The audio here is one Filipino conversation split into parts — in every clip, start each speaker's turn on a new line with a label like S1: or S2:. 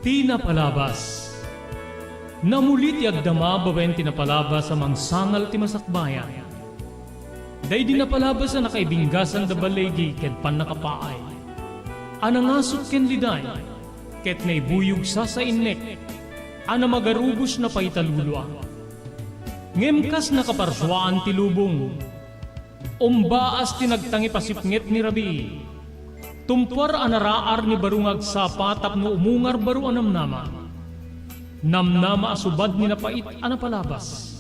S1: Tinapalabas. Namulit yagdama babaen tinapalabas amang sangal ti masakbayan. Day dinapalabas na nakaibinggasan da balegi ken pan nakapaay. Anangasot ken liday, ket naibuyog sa innek, ana magarubos na paitalulwa. Ngemkas nakaparswaan ti lubong, umbaas tinagtangi pasipnget ni Rabi. Tumpar anaraar ni barungag sapatap no umungar baru anamnama. Namnama asubad ni napait anapalabas.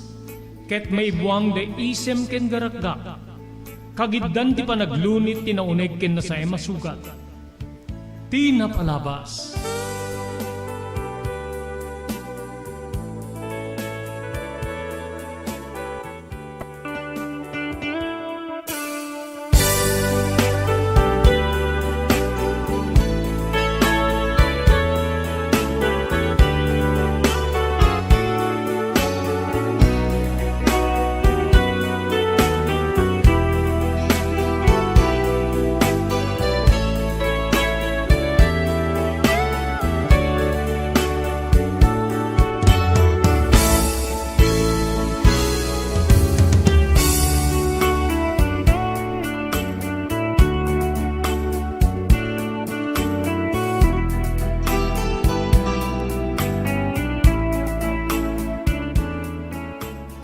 S1: Ket may buwang de isem ken garakga. Kagiddan ti panaglunit ti nauneg ken nasay masugat. Tinapalabas.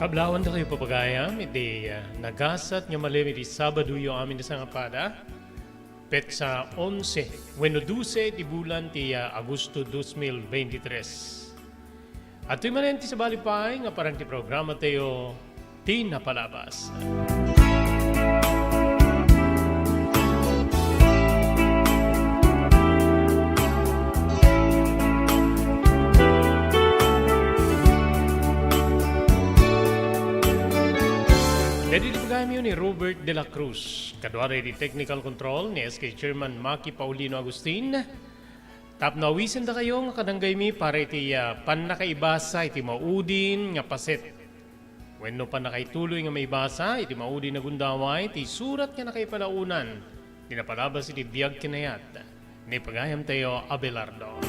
S1: Kablawan na kayo papagayam, iti nagasat nga malim iti Sabado yung amin na sangapada. Pet sa 11, weno 12 ti bulan ti Agosto 2023. At ito'y manenti sa balipay nga parang ti programa tayo Tinapalabas. Dito kami ni Robert De La Cruz, kadwari di Technical Control ni SK Chairman Maki Paulino Agustin. Tapnawisan da kayo nga kadanggay mi para iti panakaibasa iti maudin nga paset. Wenno panakaituloy nga maibasa iti maudin na gundaway iti surat nga nakaipalaunan. Tinapalabas iti biyag kinayat ni pagayam tayo Abelardo.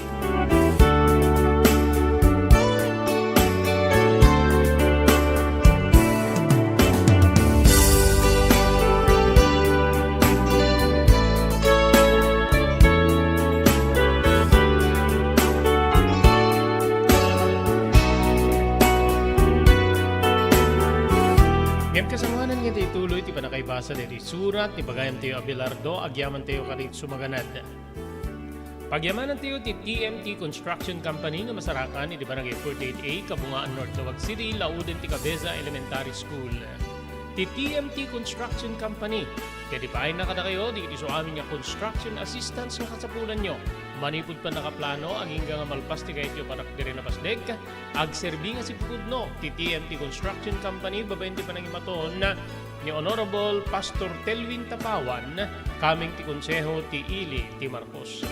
S1: Kasanganan nga tayo tuloy, ti panakaibasa dito surat, ti bagayam tayo Abelardo, agyaman tayo kalit sumaganad. Pagyamanan tayo ti TMT Construction Company nga masarakan, iti barangay 48A, Kabungaan North Tawag City, Lauden ti Cabeza Elementary School. Ti TMT Construction Company, kaya di pahay na kada kayo, di iti so amin nga construction assistance nga kasapulan nyo. Manipod pa nakaplano, ang hingga nga malpas ti kahit yung parakdiri na pasdeg, agserbi nga si Pukudno, ti TMT Construction Company, babayin ti panangimaton ni Honorable Pastor Telvin Tapawan, kaming ti konseho ti Ili ti Marcos.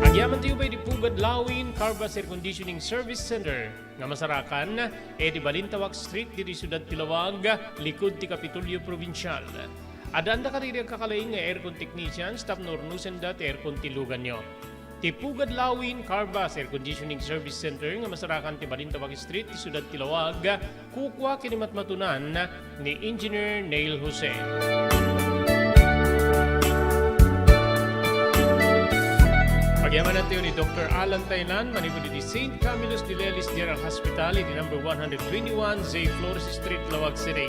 S1: Agyaman tayo ba'y di Pugad Lawin, Carvas Air Conditioning Service Center, nga masarakan, di Balintawak Street, di Ciudad Tilawag, likod ti Kapitulyo Provincial. Adanda ka rin ang kakalain nga aircon technicians, tap nornusen dat aircon tilugan nyo. Ti Pugad Lawin, Carvas Air Conditioning Service Center, nga masarakan ti Balintawak Street, ti Ciudad Tilawag, kukwa kinimatmatunan ni Engineer Neil Jose. Pagyaman natin ni Dr. Alan Tailan, manipod di St. Camillus de Lelis General Hospital, di number 121, Zay Flores Street, Lawag City.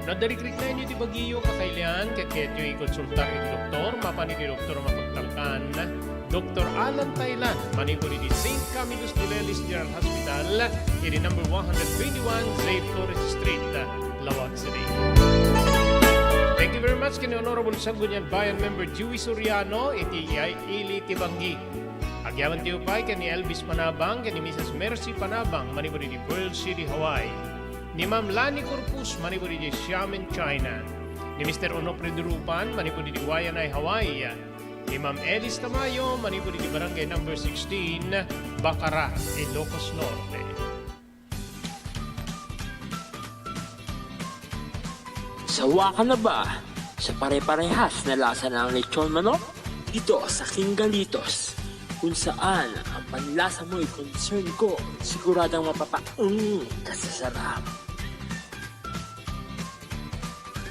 S1: Nadarikrik na inyo di Baguio, kakailan, kakit yung ikonsultar iti doktor, mapanit ni doktor mapagtalkan. Dr. Alan Tailan, manipod di St. Camillus de Lelis General Hospital, di number 121, Zay Flores Street, Lawag City. Thank you very much kini Honorable Sangguniang Bayan Member Dewey Soriano, iti Ili Tibanggi. Agyaman tiyo pa kani Elvis Panabang, kani Mrs. Mercy Panabang, manipod di Pearl City, Hawaii. Ni Ma'am Lani Corpus, manipod di Xiamen, China. Ni Mr. Onofre Durupan, manipod di Wayanay, Hawaii. Ni Ma'am Elis Tamayo, manipod di Barangay number 16, Bacara, Ilocos Norte.
S2: Sawa ka na ba sa pare-parehas na lasa ng lechon manok? Dito sa King Galitos. kung saan ang panlasa mo'y concern ko, siguradang kasasarap.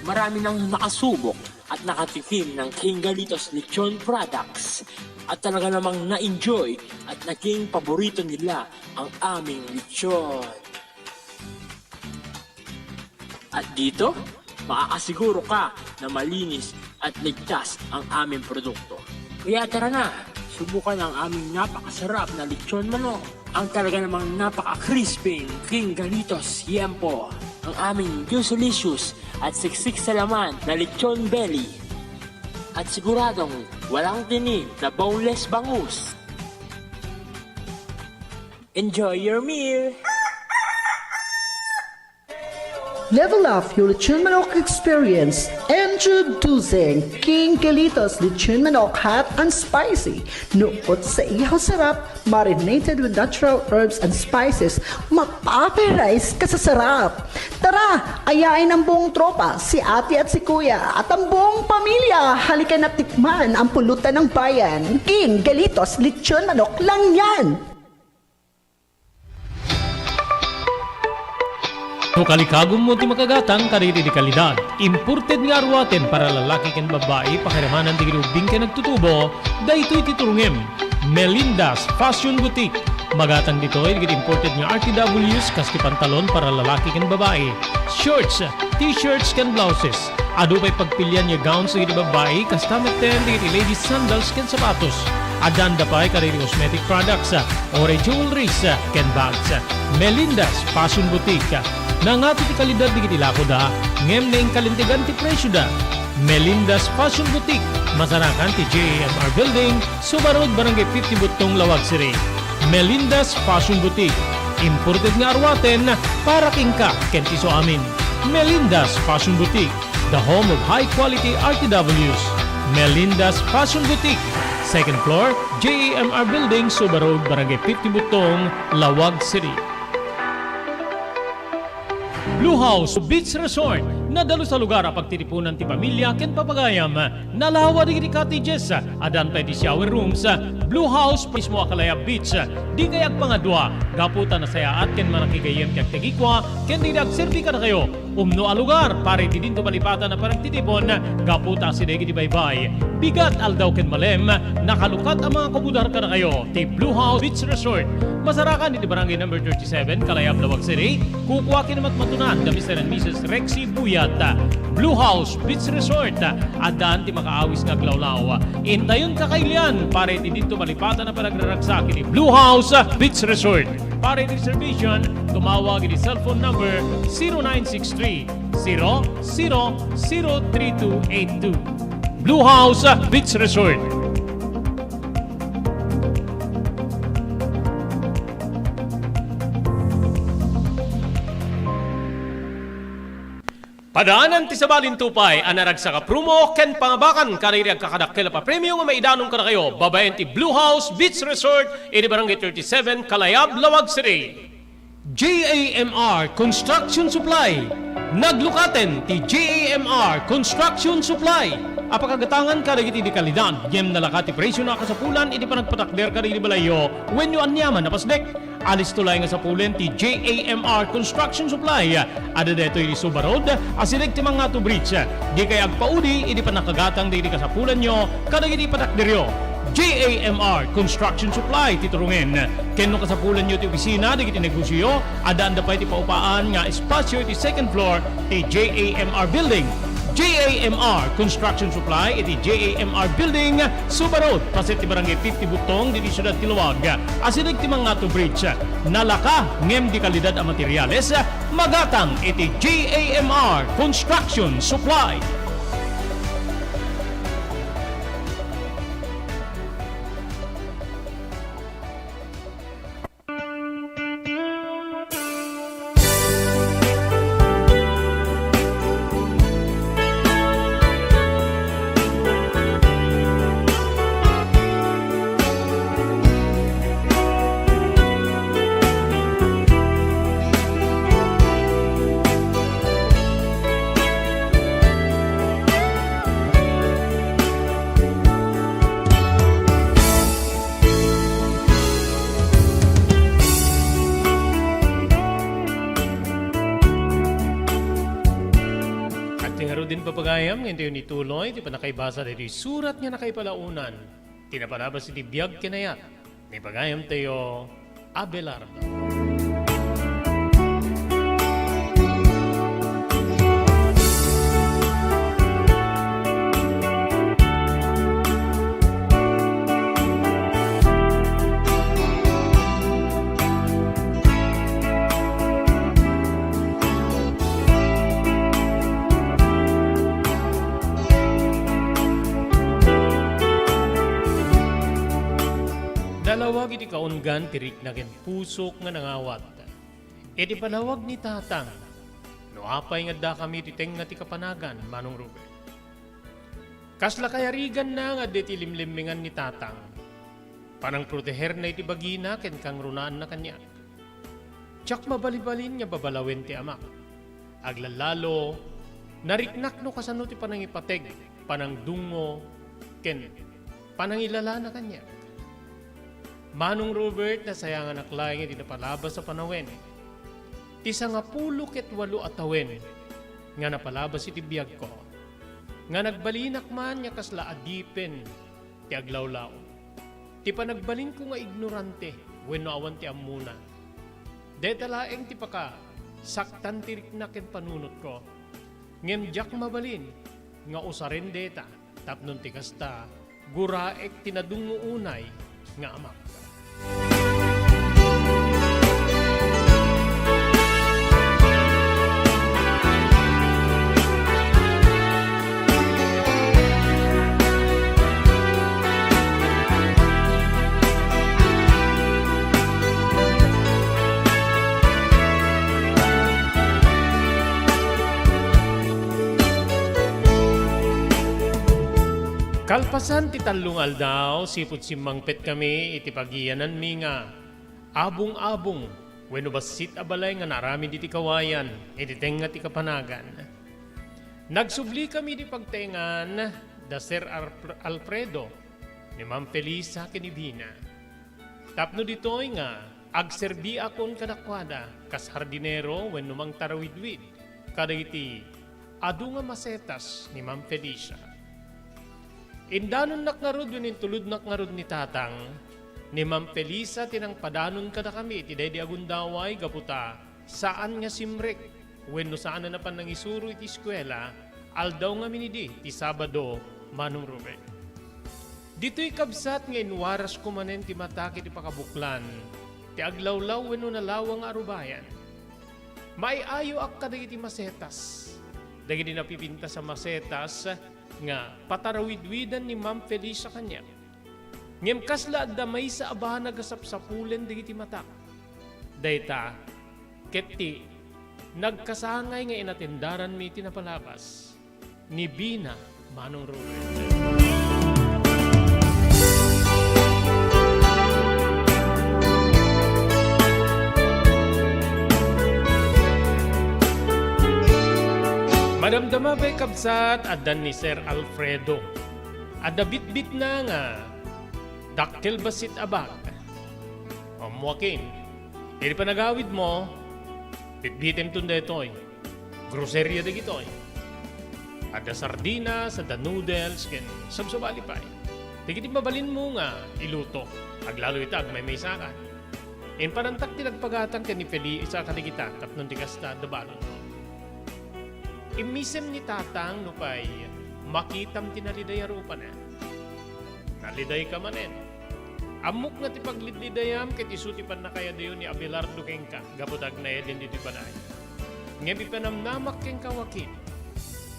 S2: Marami nang nakasubok at nakatikim ng King Galitos Lechon products at talaga namang na-enjoy at naging paborito nila ang aming lechon. At dito, makakasiguro ka na malinis at ligtas ang aming produkto. Kaya tara na, subukan ang aming napakasarap na lechon manok. Ang talaga namang napaka-crispy King Galitos Yempo. Ang aming juicelicious at siksik sa laman na lechon belly. At siguradong walang tinig na boneless bangus. Enjoy your meal!
S3: Level up your Lechon Manok experience. Introducing King Galitos Lechon Manok Hot and Spicy. Nukot sa ihaw sarap, marinated with natural herbs and spices, mapaparize ka sa sarap. Tara, ayain ang buong tropa, si ate at si kuya, at ang buong pamilya. Halika na tikman ang pulutan ng bayan. King Galitos Lechon Manok lang yan.
S1: No kalikagom mo ti makagatang kariri di kalidad. Imported nga arwaten para lalaki ken babae pakiramanan ti grubing ken nagtutubo. Daytoy titurungem. Melinda's Fashion Boutique. Magatang ditoy digit imported nga RTWs kas ti pantalon para lalaki ken babae. Shorts, t-shirts ken blouses. Adu pay pagpilian nga gowns digit babae kas tameten digit ladies sandals ken sapatos. Adanda pay kariri cosmetic products or jewelries ken bags. Melinda's Fashion Boutique. Nangati ti kalidad di kitilako da, ngem na kalintigan ti presyo da. Melinda's Fashion Boutique, masarakan ti JAMR Building, Subarod Barangay 50 Butong, Lawag City. Melinda's Fashion Boutique, imported nga arwaten para kingka ken ti so amin. Melinda's Fashion Boutique, the home of high quality RTWs. Melinda's Fashion Boutique, second floor, JAMR Building, Subarod Barangay 50 Butong, Lawag City. Blue House Beach Resort, nadalo sa lugar ang pagtitipunan ti pamilya ken papagayam. Nalawa di cottages, adan pay di shower rooms. Blue House mismo Akalaya Beach. Di kayag pangadwa, gaputan na sayaat ken manakigayem kag tegikwa, ken di nagserbi ka na kayo. Umno a lugar, pare di dinto malipatan na parang titipon, gaputa si degi di baybay. Bigat aldaw ken malem, nakalukat ang mga kubudar ka na kayo. Ti Blue House Beach Resort. Masarakan di barangay number 37, Kalayab, Lawag City. Kukuha kinamat matunan da Mr. and Mrs. Rexy Buyat. Blue House Beach Resort. Adan ti makaawis nga glawlaw. Intayon kakailian, pare di dito malipatan na panagraragsak ni Blue House Beach Resort. Pare reservation, tumawag ni cellphone number 0963 003282. Blue House Beach Resort. Padaanan ti sabalin tupay, anarag sa kaprumo, ken pangabakan, kaririag kakadakkel pa premium nga maidanong ka na kayo. Babayan ti Blue House Beach Resort, ini barangay 37, Kalayab, Lawag City. JAMR Construction Supply. Naglukaten ti JAMR Construction Supply. Apakagatangan ka rin iti kalidad, yem nalakati presyo na kasapulan, iti panagpatakder ka rin balayo, when you anyaman na pasdek. Alis tulay nga sa pulen ti JAMR Construction Supply. Ada deto iti Subarod, asilig ti mga to bridge. Di kay agpaudi, iti panakagatang di ka sa pulen nyo, kada iti patakderyo. JAMR Construction Supply titurungin. Kenno ka sa pulen nyo ti opisina, di iti negosyo, adaan da pa iti paupaan nga espasyo iti second floor ti JAMR Building. JAMR Construction Supply iti JAMR Building, Subarod, paset ti barangay 50 Butong, diti syudad ti Luwag. Asilig ti mga to bridge, nalaka ngem di kalidad ang materyales, magatang iti JAMR Construction Supply. din papagayam, ngayon tayo ni Tuloy, di pa nakaibasa dito surat nga nakaipalaunan. Tinapanabas iti biyag kinayat. Ni pagayam tayo, Abelardo. Dalawag iti kaungan tirik na ken pusok nga nangawat. Iti panawag ni tatang. No apay nga da kami titeng nga ti kapanagan, Manong Ruben. Kasla kayarigan na nga deti limlimingan ni tatang. Panang proteher na iti bagina ken kang runaan na kanya. Tsak mabalibalin nga babalawin ti amak. Aglalalo, nariknak no kasano ti panangipateg, panangdungo, ken panangilala na kanya. Manong Robert na sayangan aklay nga di napalabas sa panawen. Ti 18 atawen nga napalabas iti biyag ko. Nga nagbalinak man nga kasla adipen ti aglawlaw. Ti panagbalin ko nga ignorante wenno awan ti ammuna. Detalaeng ti paka saktan tirik na ken panunot ko. Ngem jak mabalin nga usaren deta tapnon ti kasta guraek tinadungo unay nga amak. Kalpasan ti talong aldaw, sipot simmangpet kami, iti pagiyanan mi nga. Abong-abong, wenno basit abalay nga narami di ti kawayan, iti tenga ti kapanagan. Nagsubli kami di pagtengan, da Sir Alfredo, ni Ma'am Felisa kinibina. Tapno ditoy nga, agserbi akon kadakwada, kas hardinero, wenno mang tarawidwid, kadagiti, adu nga masetas ni Ma'am Felicia. Indanon nakngarod yun tulud nakngarod ni tatang, ni Ma'am Felisa tinang padanon kada kami, tiday di agundaway, gaputa, saan nga simrek, wenno saan na napan nang isuro iti eskwela, aldaw nga minidi, ti Sabado, Manong Ruben. Dito'y kabsat nga inwaras kumanen ti mataki ti pakabuklan, ti aglawlaw wenno nalawang arubayan. Maiayo ak kadagiti masetas, dagiti napipinta sa masetas, nga patarawidwidan ni Ma'am Felicia kanya. Ngem kasla damay sa abahan nagasapsapulen digiti matak. Dayta, ketti, nagkasangay nga inatendaran mi tinapalabas ni Bina Manong Ruben. Madamdama ba'y kabsat adan ni Sir Alfredo. Ada bit-bit na nga daktil basit abak. Joaquin, hindi pa nagawid mo, bit-bitim tunda ito'y. Groceria da gito'y. Ada sardinas, ada noodles, ken sabsabali pa'y. Tigiti mabalin mo nga iluto. Aglalo itag may sakan. In panantak tinagpagatang ken ni Feli isa kaligita tapnon tikasta dabalon mo. Imisem ni tatang no pay makitam tinaliday arupa na. Naliday ka manen. Amok nga ti paglididayam ket isuti pan na kaya dayon ni Abelardo kengka gapudag na edin diti baday. Ngebi panamnamak kengka wakit.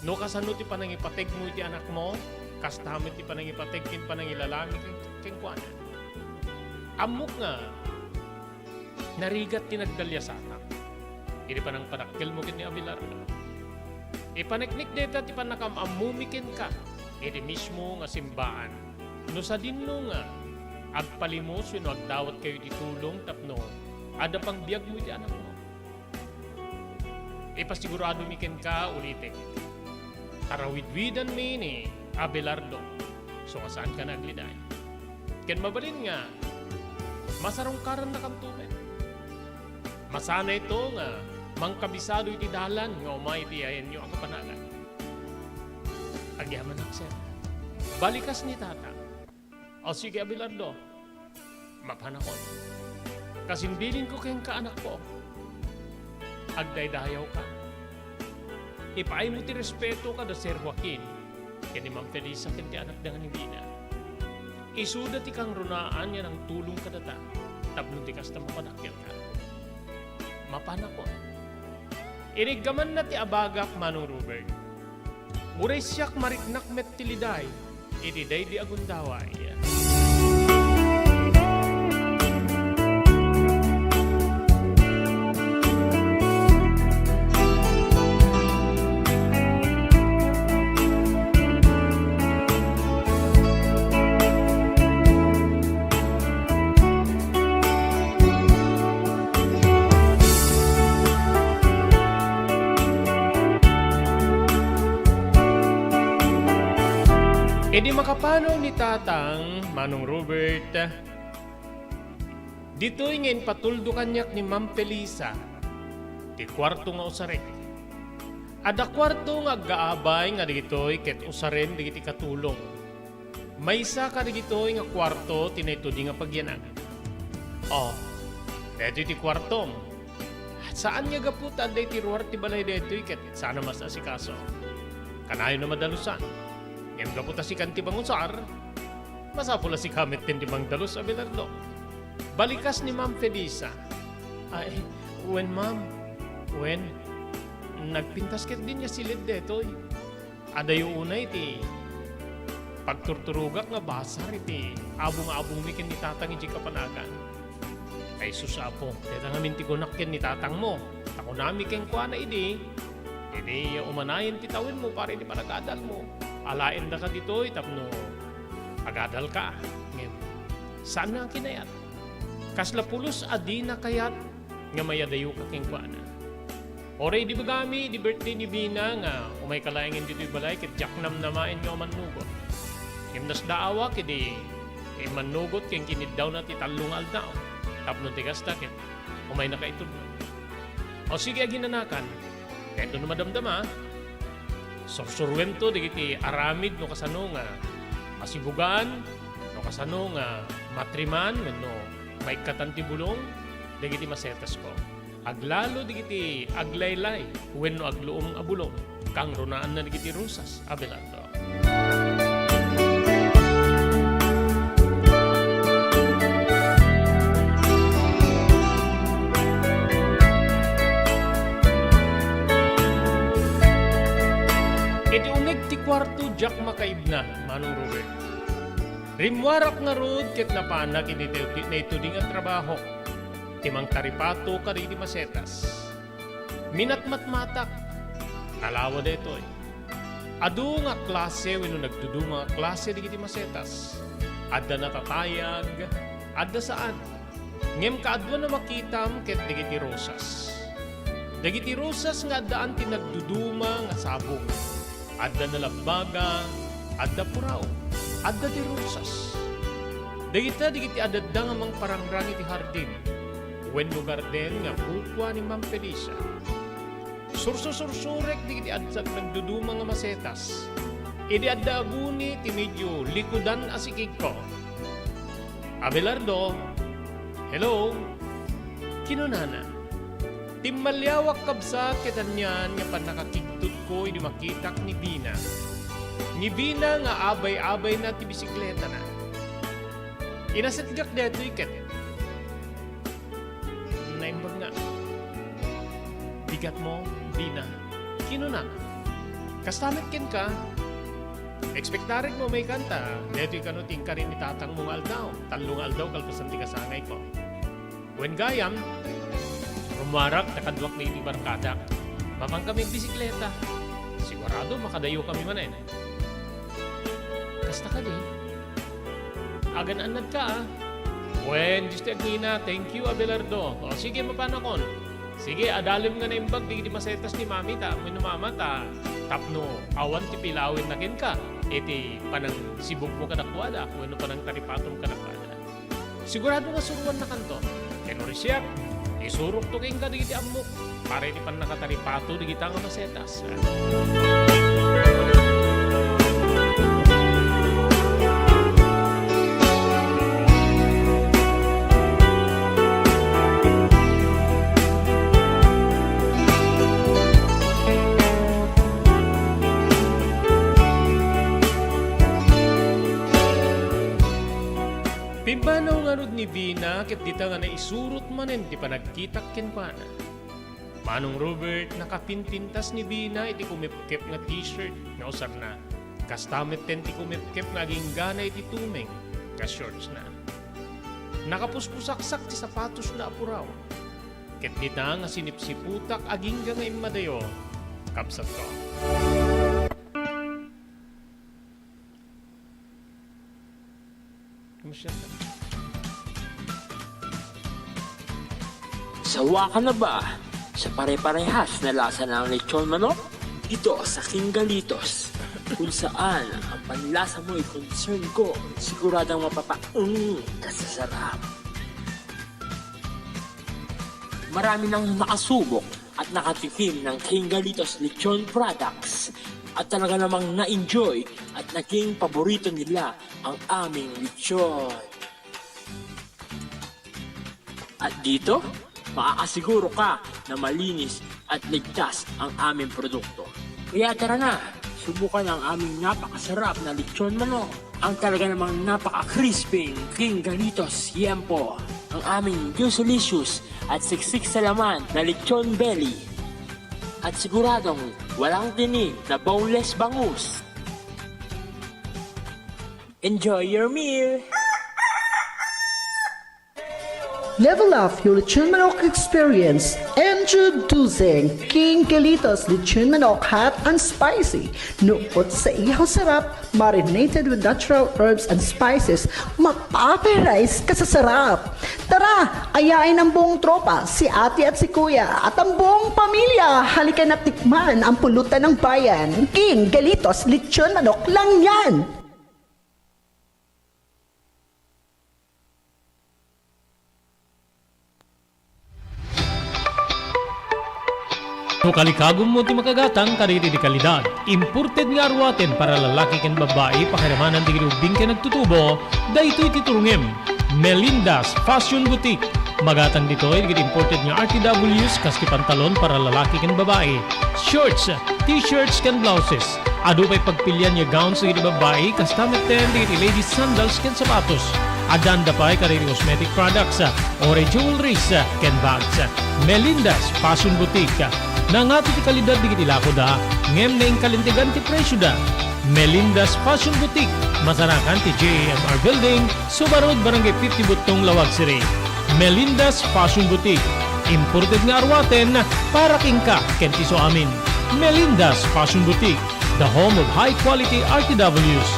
S1: No kasano ti panangipateg mo iti anak mo, kastamit ti panangipateg kin panangilalami kengkuana. Amok nga narigat ti nagdalyasata. Ini panang padakkel mo kin ni Abelardo. Ipaneknik deta ti panakamamumikin ka, iti mismo nga simbaan. No sa dinno nga, agpalimos yun agdawat kayo ti tulong tapno, ada pang biyag mo iti anak mo. Ipasigurado mikin ka ulitin. Tarawidwidan mi ni Abelardo, so saan ka nagliday. Ken mabalin nga, masarungkaran na kantumen. Masana ito nga, mangkabisado iti dalan nga umay iti ayan nyo ang kapanagan. Agyaman aksen. Balikas ni tata. O sige, Abelardo. Mapanakon. Kasimbilin ko kayong kaanak ko. Agdaydayaw ka. Ipaay mo ti respeto ka da Sir Joaquin. Kaya ni Ma'am Felisa kinti anak da nga ni Bina. Isuda ti kang runaan yan ang tulong ka data. Tapno ti kasta mapanakil ka. Mapanakon. Inigaman na ti abagak Manong Robert. Uray siyak mariknak met tiliday. Ididay di agundaway. E di makapanaw ni Tatang, Manong Robert, dito'y ngayon patuldo kanyak ni Ma'am Felisa, di kwarto nga usarek. Ada kwarto nga gaabay nga digito'y ket usaren digiti katulong. Maysa ka digito'y nga kwarto tinayto di nga pagyanag. Oh, eto ti kwartom. Saan nga gaputan day ti ruwar ti balay deto'y ket sana mas asikaso. Kanayo na madalusan. Ngayon gaputa si kanti bangusar, masapula si kamit din di bang dalus, Abelardo. Balikas ni Ma'am Felisa. Ay, when ma'am, when nagpintas ket din niya silid detoy. Adayo unay ti pagturturugak nga basar iti abong-abong mikin ni tatang iti kapanagan. Ay susapo, teta nga minti ko nakin ni tatang mo. Ako nami keng kwa na idi umanayin titawin mo para di panagadal mo. Alain da ka dito, tapno agadal ka. Ngayon, saan na ang kinayat? Kasla pulos adi na kayat nga mayadayo ka king kuana. Oray di bagami, di birthday ni Bina nga umay kalayangin dito'y balay kit jaknam namain nga manugot. Himnas daawa kidi manugot king kinid daw na ti talungal daw. Tapno tigas takit, umay na kaitod. O sige aginanakan, eto na madamdama, sorsurwen to digiti aramid no kasano nga asibugan no kasano nga matriman no may katantibulong digiti masetas ko aglalo digiti aglaylay wenno agluom abulong kang runaan na digiti rusas Abelardo. Iti unig ti kwarto jak makaibna, Manong Robert. Rimwarak nga rod ket napanak iti na ito ding ang trabaho. Timang taripato ka rin di masetas. Minatmatmatak, alawa da ito eh. Adu nga klase wano nagdudu mga klase di iti masetas. Adda natatayag, adda saan. Ngem kaadwa na makitam ket di iti rosas. Dagiti rosas nga addaan ti nagduduma nga sabong. Adda na lambaga, adda puraw, adda di rosas. Dagita digiti adda nga mang parangrang iti hardin. Wenno garden nga pupwa ni Ma'am Felisa. Sursursurek digiti adda nagduduma nga masetas. Idi adda abuni ti medyo likudan asikig ko. Abelardo, hello, kinunana. Timmalyawak kabsat ketanyan nga panakakigtud ko hindi makitak ni Bina. Ni Bina nga abay-abay na ti bisikleta na. Inasetgak deto iket. Naimbag nga. Bigat mo, Bina. Kino na? Kastamit ken ka. Ekspektarik mo may kanta. Deto ikanuting ka rin ni tatang mong aldaw. Talong aldaw kalpasan ti kasangay ko. When gayam, rumarap, nakadwak na iti barkada. Mamang kami bisikleta. Sigurado, makadayo kami manen. Kasta ka di. Agan-anad ka ah. Wen, just agina, thank you Abelardo. O sige, mapanakon. Sige, adalim nga na imbag, di masetas ni mami ta. Minumama ta. Tapno, awan ti pilawin na kin ka. Iti panang sibog mo kadakwada. Weno panang taripatong kadakwada. Sigurado nga suruan na kanto. Kenorisyak. Isurok to kayong kadigiti amok para hindi pa nakataripato di kita nga masetas. ni Vina ket dita nga naisurot manen ti panagkitak ken pana. Manong Robert nakapinpintas ni Vina iti kumipkep nga t-shirt nga usar na. Kastamet ten ti kumipkep nga aging gana iti tumeng nga shorts na. Nakapuspusaksak ti sapatos na apuraw. Ket dita nga sinipsiputak aging nga imadayo. Kapsat ko. Kamusta ka?
S2: Sawa ka na ba sa pare-parehas na lasa ng lechon manok? Ito sa King Galitos, kung saan ang panlasa mo ay concern ko, siguradang kasasarap. Marami nang nakasubok at nakatikim ng King Galitos lechon products at talaga namang na-enjoy at naging paborito nila ang aming lechon. At dito, makakasiguro ka na malinis at ligtas ang aming produkto. Kaya tara na, subukan ang aming napakasarap na lechon manok. Ang talaga namang napaka-crispy King Galitos Yempo. Ang aming juicy-licious at siksik sa laman na lechon belly. At siguradong walang tinig na boneless bangus. Enjoy your meal!
S3: Level up your lechon manok experience. Introducing King Galitos Lechon Manok Hot and Spicy. Nukot sa ihaw sarap, marinated with natural herbs and spices, mapaparise ka sa sarap. Tara, ayain ang buong tropa, si ate at si kuya, at ang buong pamilya. Halika na tikman ang pulutan ng bayan. King Galitos Lechon Manok lang yan.
S1: No kalikagom mo ti makagatang kariri di kalidad. Imported nga arwaten para lalaki ken babae pakiramanan di ubing ken nagtutubo. Daytoy titurungem. Melinda's Fashion Boutique. Magatang ditoy digit imported nga RTWs kas ti pantalon para lalaki ken babae. Shorts, t-shirts ken blouses. Adu pay pagpilyan nga gowns digit babae kas tameten digit ladies sandals ken sapatos. Adanda pay kariri cosmetic products, ore jewelries ken bags. Melinda's Fashion Boutique. Nangato ti kalidad di kiti lako da, ngem na kalintigan ti presyo da. Melinda's Fashion Boutique, masarakan ti JMR Building, Subarod Barangay 50 Butong, Lawag City. Melinda's Fashion Boutique, imported nga arwaten para kingka kenti so amin. Melinda's Fashion Boutique, the home of high quality RTWs.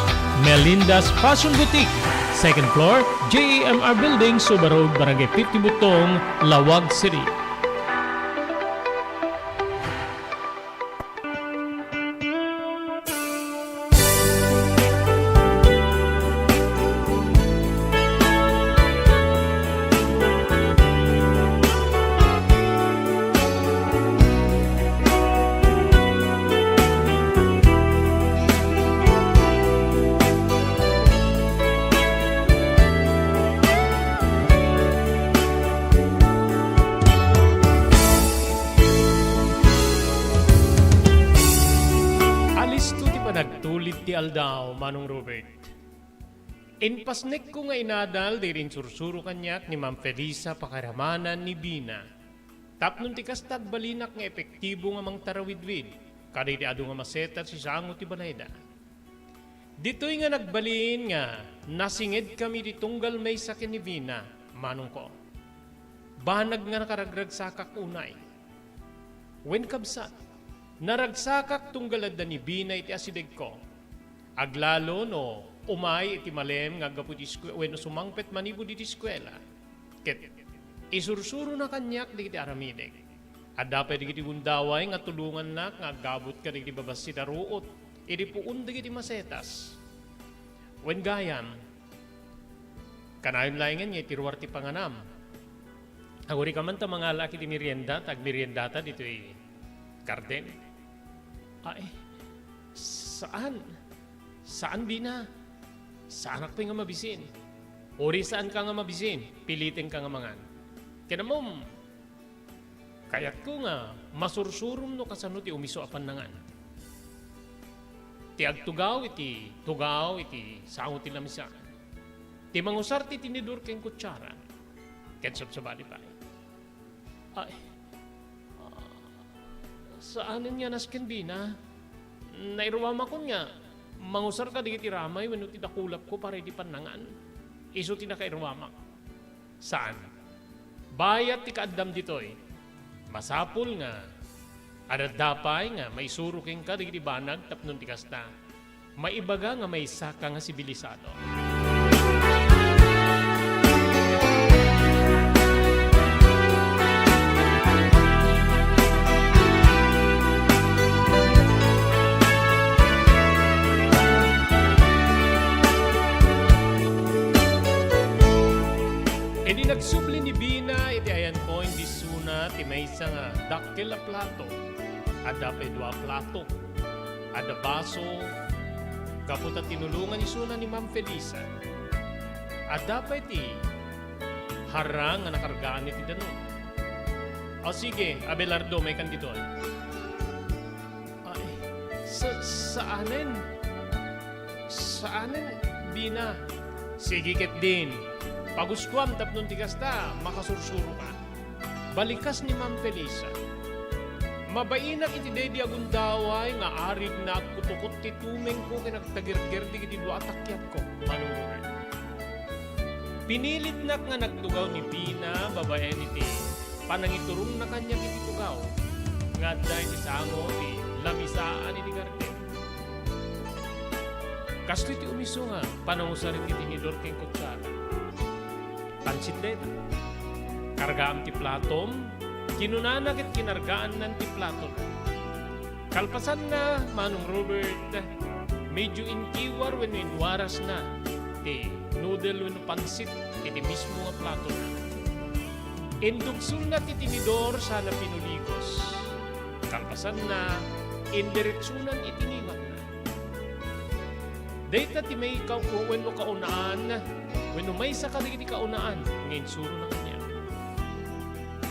S1: Melinda's Fashion Boutique, second floor, JMR Building, Subarod Barangay 50 Butong, Lawag City. Nagtulit ti aldaw, Manong Robert. Inpasnek ko nga inadal, di rin sursuro kanyak ni Ma'am Felisa pakaramanan ni Bina. Tapnon ti kastad balinak nga epektibo nga mang tarawidwid, kaday ti adu nga masetat si sango ti balayda. Dito'y nga nagbalin nga, nasinged kami di tunggal may sakin ni Bina, Manong ko. Banag nga nakaragrag sakak unay. Wen kabsat, naragsakak tunggalad da ni Bina iti asideg ko. Aglalo no umay iti malem nga gapu ti wenno sumangpet manibo di eskwela. Ket isursuro na kanyak di iti aramideg. At dapat di iti bundaway nga tulungan na nga gabot ka di babas si daruot. Iti puun di iti masetas. Wen gayam, kanayon laingan nga itiruar ti panganam. Aguri ka man ta mga laki ti merienda, tag meriendata dito Garden. Ay, saan? Saan, Bina? Saan ako nga mabisin? Ori saan ka nga mabisin? Pilitin ka nga mangan. Kinamom, kayat ko nga, masursurum no kasano ti umiso apan nangan. Ti agtugaw iti, tugaw iti, sango ti lamisan. Ti mangusar ti tinidor keng kutsara. Ketchup sa balipay. Ay, saanin nga naskin bina? Nairuwama ko nga. Mangusar ka di ramay when ti dakulap ko para di panangan. Iso ti nakairuwama. Saan? Bayat ti kaadam ditoy. Masapul nga. Adadapay nga may suruking ka di banag tapnon ti kasta. Maibaga nga may saka nga sibilisado. Nagsubli ni Bina, iti ayan ko, hindi suna, ti may isang dakkel a plato, ada pa dua plato, ada baso, kaputa tinulungan ni suna ni Ma'am Felisa, ada pa iti harang nga nakargaan iti danon. O sige, Abelardo, may kandito. Ay, saanin? Saanin, Bina? Sige ket din. Paguskwam tapnon ti kasta, makasursuro ka. Balikas ni Ma'am Felisa. Mabainak iti dedi agundaway nga arig na kutukot ti tumeng ko kinagtagirgir di kiti dua atakyat ko. Manunuran. Pinilit nak nga nagtugaw ni Bina, babaen iti panangiturong na kanya kiti tugaw. Nga dahil ti sango ti lamisaan iti garden. Kasto iti umiso nga, panangusarin kiti ni Dorking Kutsara. Pansit deta. Kargaan ti platom, kinunanak at kinargaan ng ti platom. Kalpasan na, Manong Robert, medyo inkiwar when inwaras na, ti noodle when pansit, iti mismo nga plato na. Indugsun na ti tinidor sana pinuligos. Kalpasan na, indiretsunan itinimat na. Data ti may when mo kaunaan, when may sa kadigiti kaunaan, ngayon suro na kanya.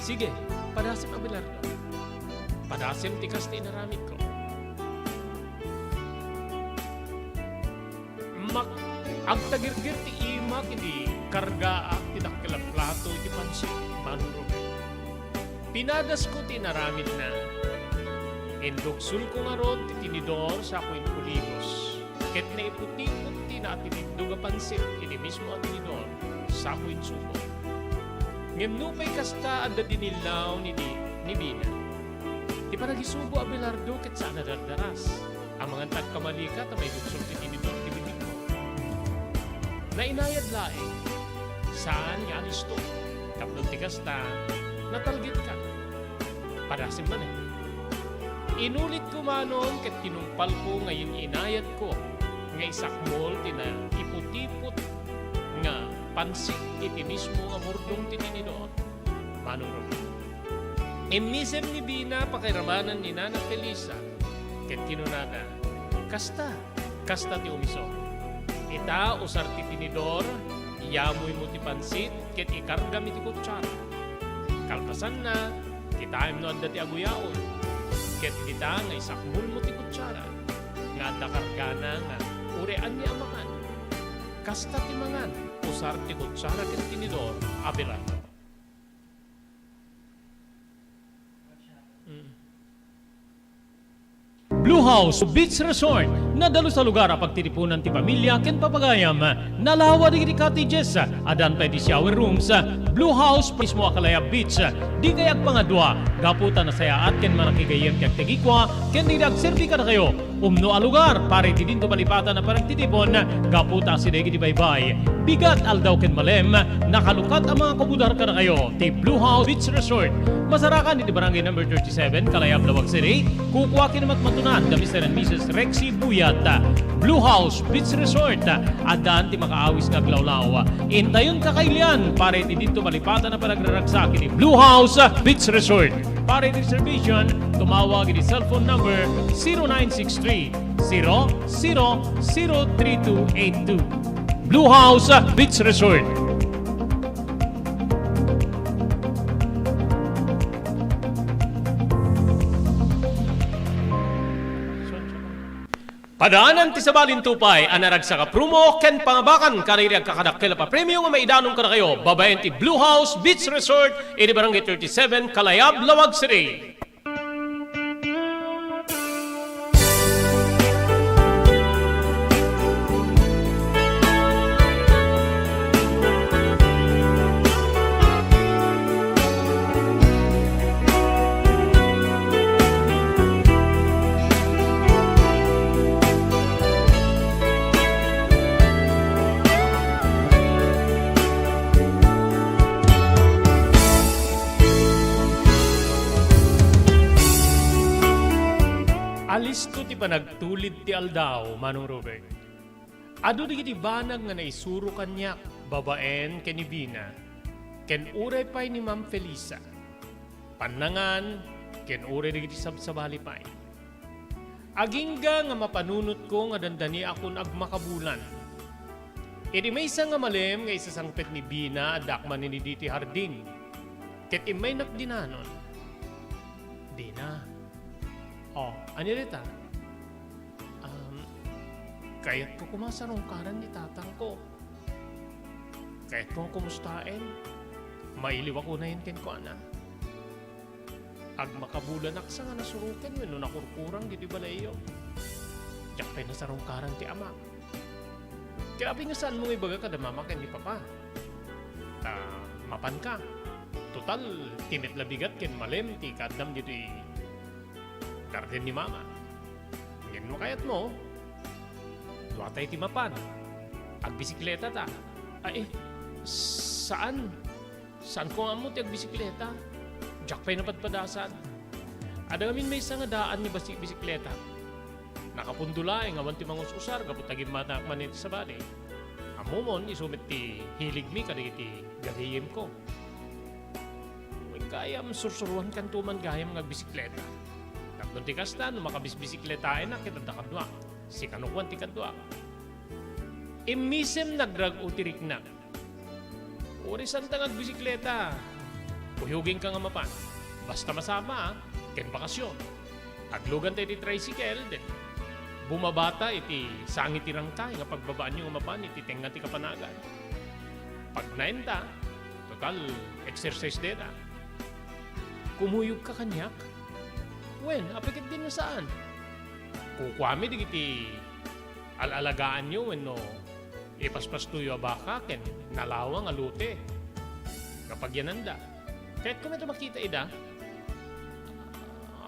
S1: Sige, padasim Abelardo. Padasim tikas ti inaramid ko. Agtagirgir ti imak iti kargaak ti dakkelang plato iti pansit, Manong Robert. Pinadas ko ti inaramid na. Induksul ko nga rod ti tinidor sa ako'y kuligos. Ket na iputi-puti na atinidog a pansit, ini mismo atinidor, sa ako'y subo. Ngemnupay kasta adda dinilaw ni Bina. Di pa nagisubo Abelardo ket saan nadardaras. Ang mga tagkamalika ta may duksul ti tinidor ti bibig mo. Nainayad laeng, saan nga alisto? Kapnon ti kasta, natalgit ka. Padasim man eh. Inulit ko manon ket tinumpal ko ngayon inayat ko nga isakmol tina iputipot nga pansit iti mismo nga murdong tininidor. Manong Robert. Imisem ni Bina pakiramanan ni Nana Felisa ket kinunada, kasta ti umiso. Ita usar ti tinidor, iyamoy mo ti pansit ket ikargam iti kutsara. Kalpasan na, kitaim no adda ti aguyaon. Ket kita nga isakmul mo ti kutsara. Nga adda kargana nga urean ni amakan. Kasta ti mangan, usar ti kutsara ket tinidor, Abelardo. Blue House Beach Resort, nadalo sa lugar a pagtitipunan ti pamilya ken papagayam, nalawa di cottages, adan pa di shower rooms, Blue House mismo Akalaya Beach, di kayak pangadwa, gaputan na saya at ken manakigayem kag tegikwa, ken di nagserbi ka na kayo, umno a lugar, pare di din to malipatan na parang titipon, gaputa si degi di baybay, bigat aldaw ken malem, nakalukat ang mga kabudar ka na kayo, ti Blue House Beach Resort, masarakan di barangay number 37, Kalayab, Lawag City, kukuha kinamat matunan, the Mr. and Mrs. Rexy Buyat, Blue House Beach Resort, adan ti makaawis nga glawlaw. Intayon kakailian, pare ti dito malipatan na panagraragsak ni Blue House Beach Resort. Pare reservation, tumawag ni cellphone number 0963 003282. Blue House Beach Resort. Padaanan ti sabalin tupay, anarag sa kaprumo, ken pangabakan, karirag kakadakkel pa premyo nga maidanong ka na kayo, babayan ti Blue House Beach Resort, iti barangay 37, Kalayab, Lawag City. Alisto ti panagtulid ti aldaw, Manong Robert. Ado di kiti banag nga naisuro kanyak, babaen ken ni Bina, ken uray pay ni Ma'am Felisa. Panangan, ken uray di kiti sabsabali pay. Agingga nga mapanunot ko nga dandani akon agmakabulan. Iti may isa nga malem nga isasangpet ni Bina adakman ni Diti Harding. Ket imay nakdinanon. Dina. Oh, anirita. Kaya't ko kumasarungkaran ni tatang ko. Kaya't ko kumustain. Mailiw ako na yun ken ko, ana. Ag makabulan aksa nga nasurukan yun, no nakurkurang di balayo. Diyak tayo nasarungkaran ti ama. Kaya nga saan mo ibaga ka damama ken ni papa? Mapan ka. Total, tinit labigat ken malem ti kadam dito garden ni mama. Yan mo kayat mo. Duwa tayo timapan. Agbisikleta ta. Ay, saan? Saan ko nga mo ti agbisikleta? Diyak pa'y napadpadasan. Ada ngamin may isang daan ni bisikleta. Nakapundula nga wanti mangus usar kapag tagim manit sa bali. Amumon, isumit ti hilig mi kada iti gagayim ko. Kaya sursuruan kan tuman gayam nga bisikleta. Nung tikas na, nung makabisbisikletain na, kita nakadwa. Si kanukwan ti kadwa. Imisem nagdrag utirik na. Uri santa nagbisikleta. Puyugin ka nga mapan. Basta masama, ken bakasyon. Aglugan tayo ti tricycle, then bumabata iti sangit tirang tayo nga pagbabaan nyo nga mapan, iti tenga ti kapanagan. Pag naenda, total exercise deta. Kumuyog ka kanyak. Wen, apikit din na saan? Kukwami di kiti alalagaan nyo when no ipaspas tuyo baka ken nalawang alute. Kapag yananda. Kahit kung ito makita ida,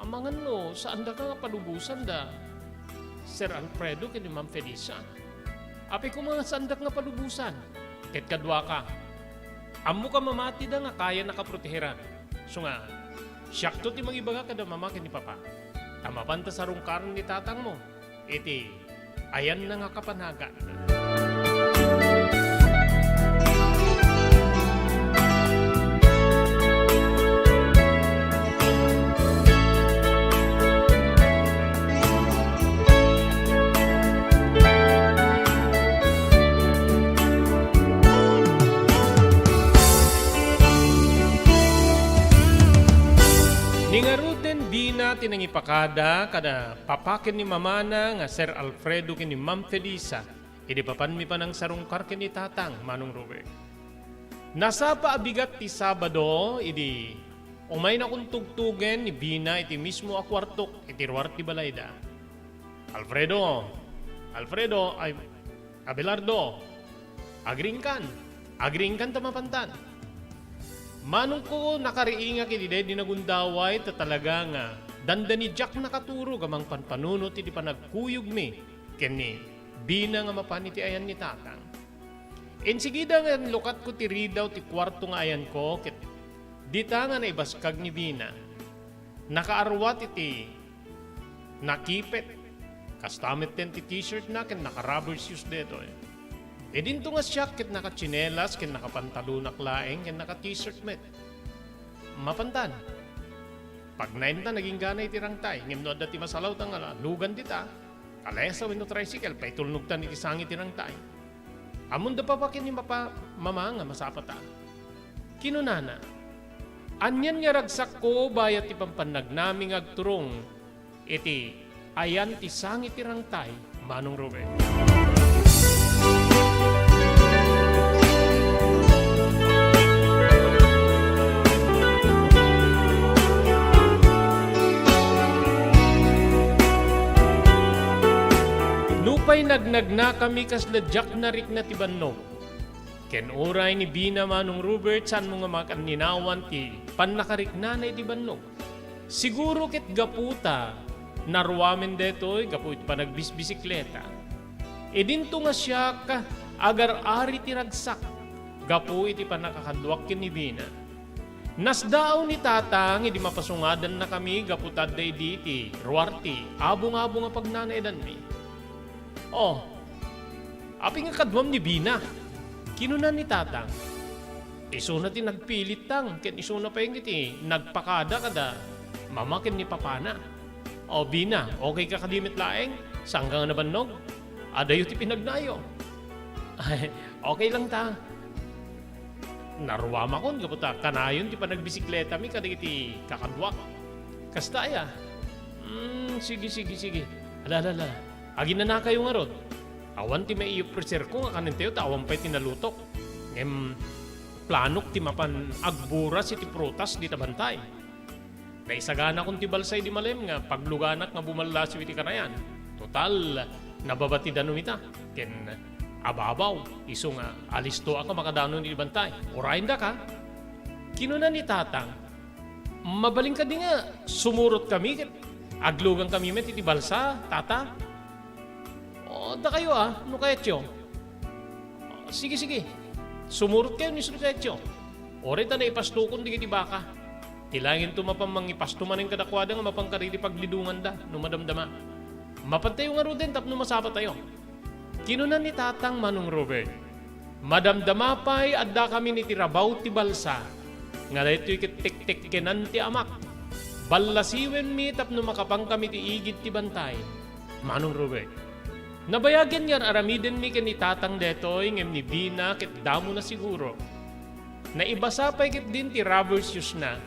S1: amangan no, saan da ka nga palubusan da? Sir Alfredo ken ni Ma'am Felisa. Api ko mga sandak nga palubusan. Kahit kadwa ka. Amo ka mamati da nga kaya nakaproteheran. So nga, siyak to ti magibaga kada mama ken ni papa. Tamapanta sa rungkaran ni tatang mo. Iti, ayan na nga kapanagan. Ningaruten Bina tinangipakada kada papakin ni mamana nga Sir Alfredo ken ni Ma'am Felisa. Idi papan mi pa ng sarungkar ken ni tatang, Manong Robert. Nasa paabigat ti Sabado, idi umay na kung tugtugen ni Bina iti mismo a kwartok iti ruwar ti balayda. Alfredo, ay Abelardo, agringkan tamapantan. Manong ko nakariinga kiti di nagundaway ta talaga nga danda ni Jack nakaturo gamang panpanunot iti panagkuyog mi ken ni Bina nga mapan iti ayan ni tatang. Ensigida nga lukat ko ti ridaw ti kwarto nga ayan ko ket dita nga naibaskag ni Bina. Nakaarwat iti nakipet kastamit ten ti t-shirt na ken naka-rubber shoes deto. E dinto nga siya ket naka-chinelas ken nakapantalunak laeng ken naka-t-shirt met. Mapantan. Pag nainta naging ganay tirang tay, ngimno dati masalaw tang lugan dita. Kalesa wenno tricycle pay tulnugtan iti sangit tirang tay. Amon da papakin ni mama nga masapata. Kinunana. Anyan nga ragsak ko bayat ti pampanag naming agturong iti ayan ti sangit tirang tay Manong Ruben. Nupay nagnag na kami kasla Jack na rik na tibannog. Ken oray ni Bina Manong Robert san mga makaninawan ti panakarik na na tibannog. Siguro kit gaputa narwamen detoy gapu iti panagbisbisikleta. E dinto nga siya ka agar-ari ti ragsak gapu iti panakakadwak ken ni Bina. Nasdaaw ni tatang idi mapasungadan na kami gaputad day diti ruarti abong-abong nga pagnanaydan mi. Oh, api nga kadwam ni Bina. Kinunan ni tatang. Iso na ti nagpilit tang. Ken iso na pa yung iti nagpakada kada. Mamakin ni papana. O Bina, okay ka kadimit laeng? Sangga nga nabannog? Adayo ti pinagnayo. Ay, okay lang ta. Naruwama kon kaputa. Kanayon ti panagbisikleta mi kada iti kakadwak. Kastaya. Sige. Alala. Agin na kayo nga rod. Awan ti may iyo preser ko nga kanin tayo awan pa'y tinalutok. Planok ti mapan agbura si ti prutas di tabantay. Naisagana kong ti balsay di malem nga pagluganak nga bumalasi iti kanayan. Total, nababati danumita. Ken ababaw, iso nga alisto ako makadano ni bantay. Orain da ka. Kinunan ni tatang. Mabaling ka di nga, sumurot kami. Aglugang kami met iti balsa, tata. O, da kayo no kayetyo. Sige. Sumurot kayo ni Sir Kayetyo. Orita na ipastukon di baka. Tilangin tumapang mangipastumanin kadakwada nga mapangkarili paglidungan da, no madamdama. Mapantayo nga ro din, tapno masapa tayo. Kinunan ni tatang Manong Robert. Madamdama pa'y adda kami ni tirabaw ti balsa. Nga dahito ikitik-tik kenan ti amak. Balasiwen mi tapno makapang kami ti igid ti bantay. Manong Robert. Nabayagan yan aramiden mi ken itatang detoy ngem ni Bina ket damo na siguro. Naibasa pa'y ket din ti rubbers shoes na.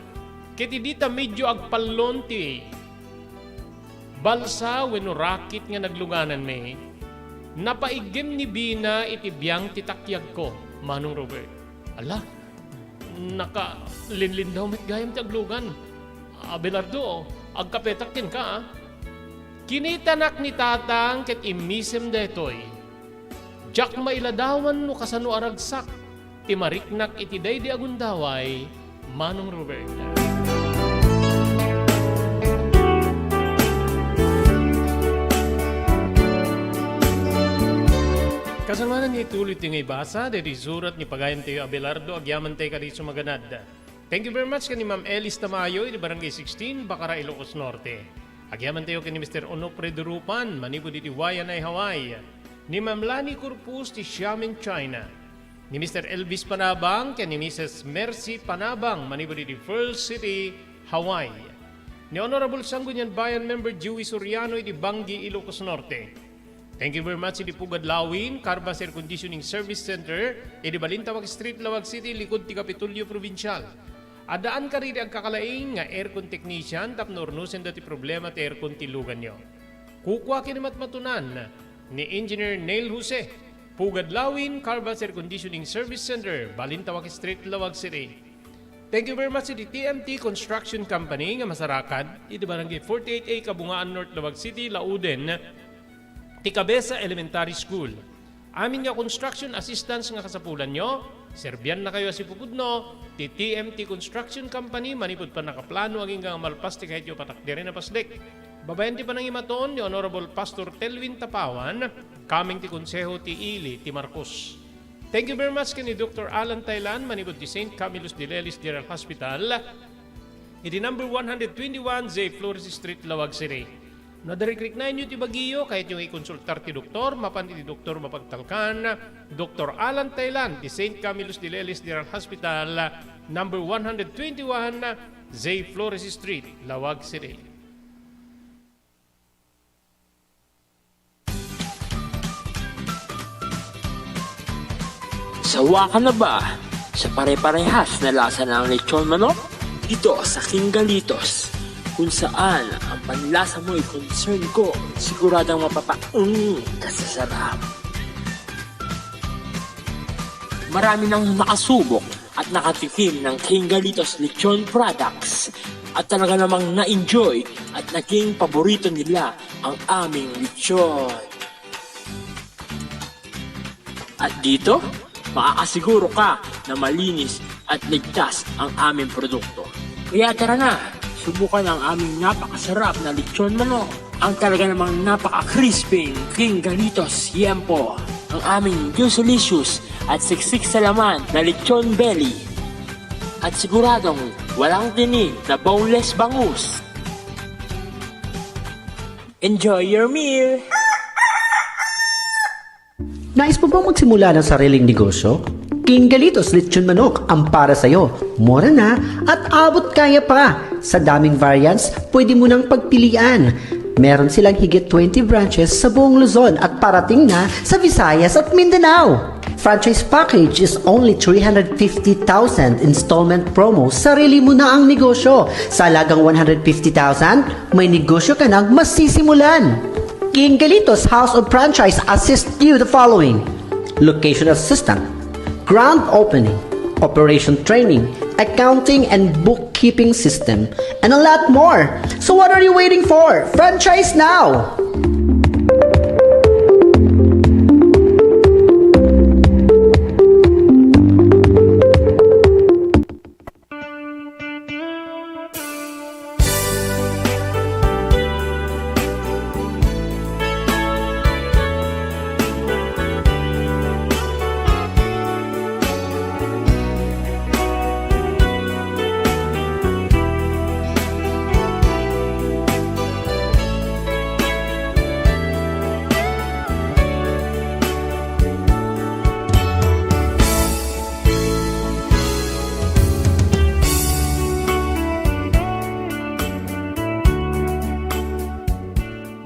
S1: Ket idita medyo agpallon ti balsa wenno rakit nga nagluganan mi. Napaigem ni Bina iti biyang titakyag ko, Manong Robert. Ala, naka-linlin daw met gayam ti aglugan. Abelardo, agkapetakkin ka Kinitanak ni tatang ket imisem detoy. Jak mailadawan no kasano aragsak. Timariknak iti daydi agundaway, Manong Robert. Kasamanan ni tuloy ti ngay basa, deti surat ni pagayan tayo Abelardo, agyaman tayo ka di sumaganad. Thank you very much kani Ma'am Elis Tamayo, di Barangay 16, Bacara, Ilocos Norte. Agyaman tayo kani Mr. Onofre Durupan, manipod iti Wayanay, Hawaii. Ni Ma'am Lani Corpus, ti Xiamen, China. Ni Mr. Elvis Panabang, kani Mrs. Mercy Panabang, manipod iti Pearl City, Hawaii. Ni Honorable Sangguniang Bayan Member Joey Soriano, iti Bangi, Ilocos Norte. Thank you very much iti Pugad Lawin, Carbas Air Conditioning Service Center, iti Balintawak Street, Lawag City, likod ti Kapitulyo Provincial. Adaan ka rin ang kakalaing nga aircon technician tapno ornusen dati problema ti aircon tilugan nyo. Kukwa kinimat matunan ni Engineer Neil Jose, Pugad Lawin, Carbas Air Conditioning Service Center, Balintawak Street, Lawag City. Thank you very much iti TMT Construction Company nga masarakad, iti Barangay 48A, Kabungaan North, Lawag City, Lauden, ti Cabeza Elementary School. Amin nga construction assistance nga kasapulan nyo, Serbian na kayo si Pupudno, ti TMT Construction Company, manipod pa nakaplano aging nga malpas ti kahit yung patakdirin na paslik. Babayan ti panangimaton ni Honorable Pastor Telwin Tapawan, kaming ti Konseho ti Ili, ti Marcos. Thank you very much kini Dr. Alan Taylan, manipod ti St. Camillus de Lelis General Hospital, iti number 121 J. Flores Street, Lawag City. Nadarikrik na inyo ti Baguio, kahit yung ikonsultar ti doktor, mapan ti doktor mapagtalkan, Dr. Alan Taylan, ti St. Camillus de Lelis General Hospital, number 121, J. Flores Street, Lawag City.
S2: Sawa ka na ba sa pare-parehas na lasa ng lechon manok? Dito sa King Galitos. kung saan ang panlasa mo ay concern ko. Siguradang kasasarap. Marami nang nakasubok at nakatikim ng King Galitos Lechon products at talaga namang na-enjoy at naging paborito nila ang aming lechon. At dito, makakasiguro ka na malinis at ligtas ang aming produkto. Kaya tara na, subukan ang aming napakasarap na lechon manok. Ang talaga namang napaka-crispy King Galitos Yempo. Ang aming juicelicious at siksik sa laman na lechon belly. At siguradong walang tinig na boneless bangus. Enjoy your meal!
S3: Nais mo bang magsimula ng sariling negosyo? King Galitos Lechon Manok ang para sa'yo. Mura na at abot kaya pa. Sa daming variants, pwede mo nang pagpilian. Meron silang higit 20 branches sa buong Luzon at parating na sa Visayas at Mindanao. Franchise package is only 350,000 installment promo. Sarili mo na ang negosyo. Sa halagang 150,000, may negosyo ka nang masisimulan. King Galitos House of Franchise assists you the following: location assistant, grand opening, operation training, accounting and bookkeeping system, and a lot more. So what are you waiting for? Franchise now!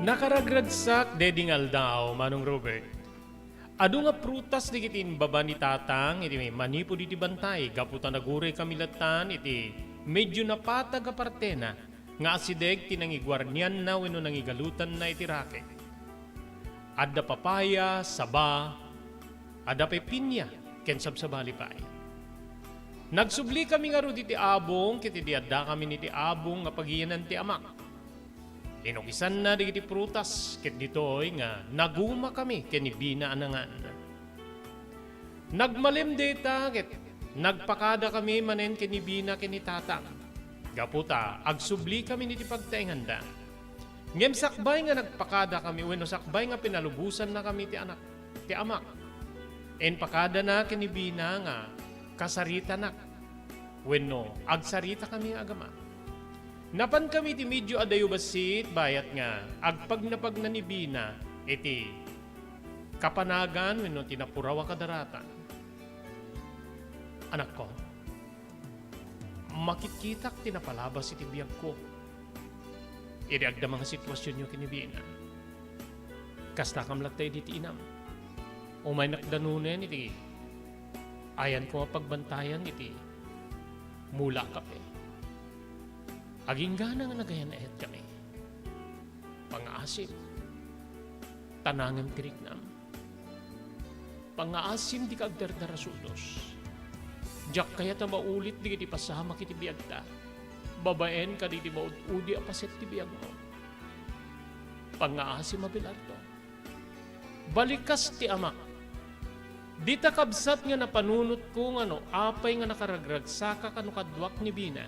S1: Nakaragragsak dedingal daw, Manong Robert. Adu nga prutas di kitin baba ni tatang, iti may manipo di bantay, gaputa nagure kamilatan, iti medyo napatag apartena, nga asideg tinangigwarnyan na weno nangigalutan na iti rake. Adda papaya, saba, adda pepinya, ken sabsabali pa. Nagsubli kami nga ro di ti abong, kiti di adda kami ni ti abong nga pagiyanan ti amak. Inukisan na di prutas, ket ditoy nga naguma kami kenibina anangan. Nagmalim deta, ket nagpakada kami manen kenibina kenitatang. Gaputa, agsubli kami niti pagtainganda. Ngem sakbay nga nagpakada kami, wenno sakbay nga pinalubusan na kami ti anak, ti amak. En pakada na kenibina nga kasarita nak, wenno agsarita kami agama. Napan kami ti medyo adayo basit, bayat nga, agpag napag nanibina, iti kapanagan, wenno tinapurawa kadaratan. Anak ko, makitkitak tinapalabas iti biyag ko. Iti agda mga sitwasyon nyo kinibina. Kasta kamlatay diti inam. O may nakdanunen iti ayan ko mapagbantayan iti mula kape. Aging gana nga nagayan ehet kami. Pangaasim. Tanangam tiriknam. Pangaasim di kagdardarasudos. Diyak kaya ta maulit di kiti pasama kiti biyag ta. Babaen ka di maud-udi apaset ti biyag mo. Pangaasim mabilarto. Balikas ti amak. Di ta kabsat nga napanunot ko nga no, apay nga nakaragragsaka kanu kadwak ni Bina.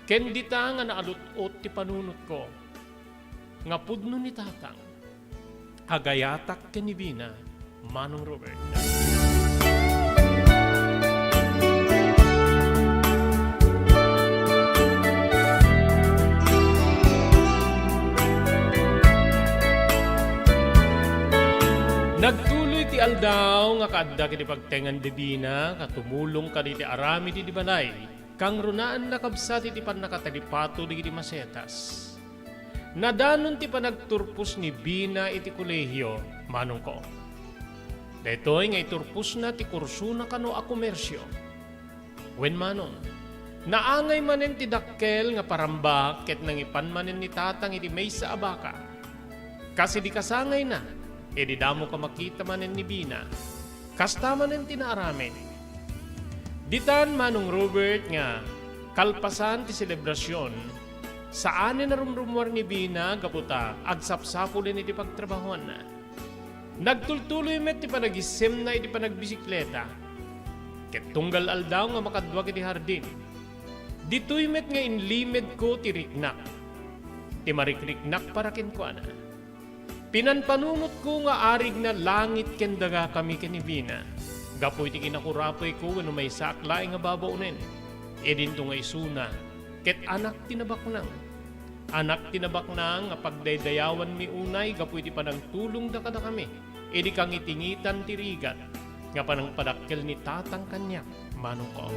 S1: Ken dita nga naalut-ot ti panunot ko, nga pudno ni tatang, agayatak ken ni Bina, Manong Robert. Nagtuloy ti aldaw nga kaadda kiti pagtengan di Bina, katumulong ka di arami di balay, kang runaan nakabsat iti pan nakatalipato di masetas. Nadanon ti panagturpos ni Bina iti kolehyo, Manong ko. Detoy nga iturpos na ti kurso na kano a komersyo. Wen Manong, Naangay manen ti dakkel nga parambak ket nangipan manen ni tatang iti may sa abaka. Kasi di kasangay na, edi damo ka makita manen ni Bina. Kasta manen tinaaramen. Ditan manong Robert nga kalpasan ti selebrasyon saan na rumrumwar ni Bina gaputa agsapsapulin iti pagtrabahoan na. Nagtultuloy met ti panagisim na iti panagbisikleta. Ket tunggal aldaw nga makadwag iti hardin. Dito'y met nga inlimed ko ti riknak. Ti marikriknak para ken ko ana. Pinanpanumot ko nga arig na langit ken daga kami ken ni Bina. Gapoy ti kinakurapoy ko wenno may saklay nga babaunen. Edin to nga isuna. Ket anak tinabak nang. Anak tinabak nang nga pagdaydayawan mi unay gapoy ti panagtulong da kada kami. Edi kang itingitan ti rigat. Nga panang padakkel ni tatang kanyak manong ko.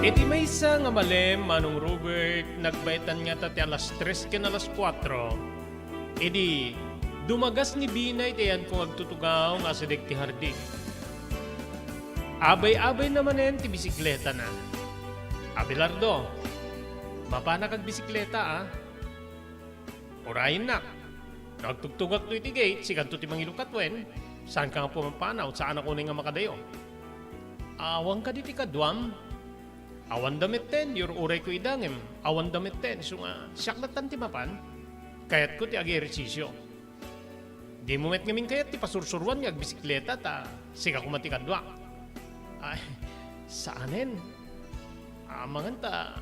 S1: Iti may isa nga malem, manong Robert, nagbaitan nga tati alas 3 ken alas 4. Edi, dumagas ni Bina itayan kung agtutugaw nga sa ti harding. Abay-abay namanen ti bisikleta na. Abelardo, mapana kag bisikleta Orayin na. Nagtugtugak to iti gate, sikanto ti mangilukatwen. Saan ka nga pumapanaw, saan ako nga makadayo? Awang ka diti kadwam. Awan damit ten, your uray ko idangem. Awan damit ten, so nga, siyaklatan ti mapan. Kayat ko ti agi-ersisyo. Di mo met ngamin kayat ti pasursurwan nga bisikleta ta siga ko matikadwa. Ay, saanen? Amangan ta,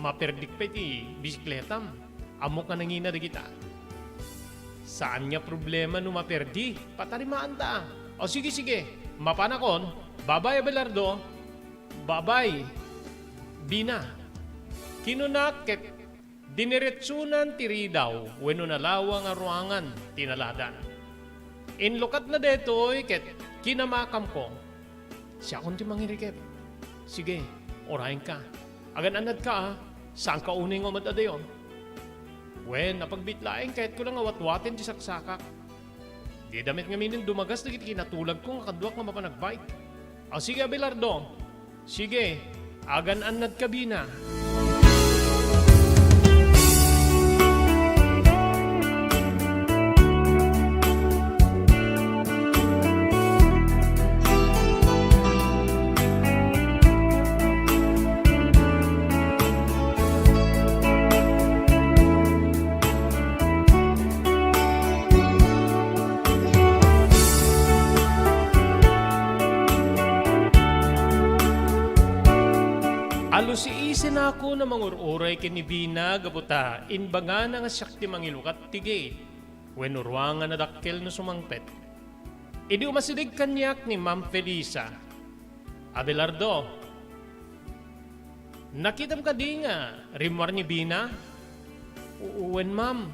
S1: maperdik pa ti bisikletam. Amok ka nangina di kita. Saan nga problema no maperdi? Patarimaan ta. O sige, mapanakon. Babay, Abelardo. Babay, Bina. Kinunak ket diniretsunan tiri daw wenno nalawa nga ruangan tinaladan. Inlukat na detoy ket kinamakam ko. Siya akong ti mangirikep. Sige, orahin ka. Agan anad ka saan ka uning umad adayon? Wen, napagbitlaeng kahit ko lang awat-watin ti saksakak. Di damit nga minin dumagas na kinatulag ko nga kadwak nga mapanagbike. O sige, Abelardo. Sige, agan anad ka, Bina. Alusiisin ako na mangururay ken ni Bina gabuta inbaga na nga siyak ti mangilukat ti gate wen urwangan na dakkel no sumangpet. Idi umasidig kanyak ni Ma'am Felisa. Abelardo, nakitam ka di nga rimwar ni Bina? Uwen ma'am,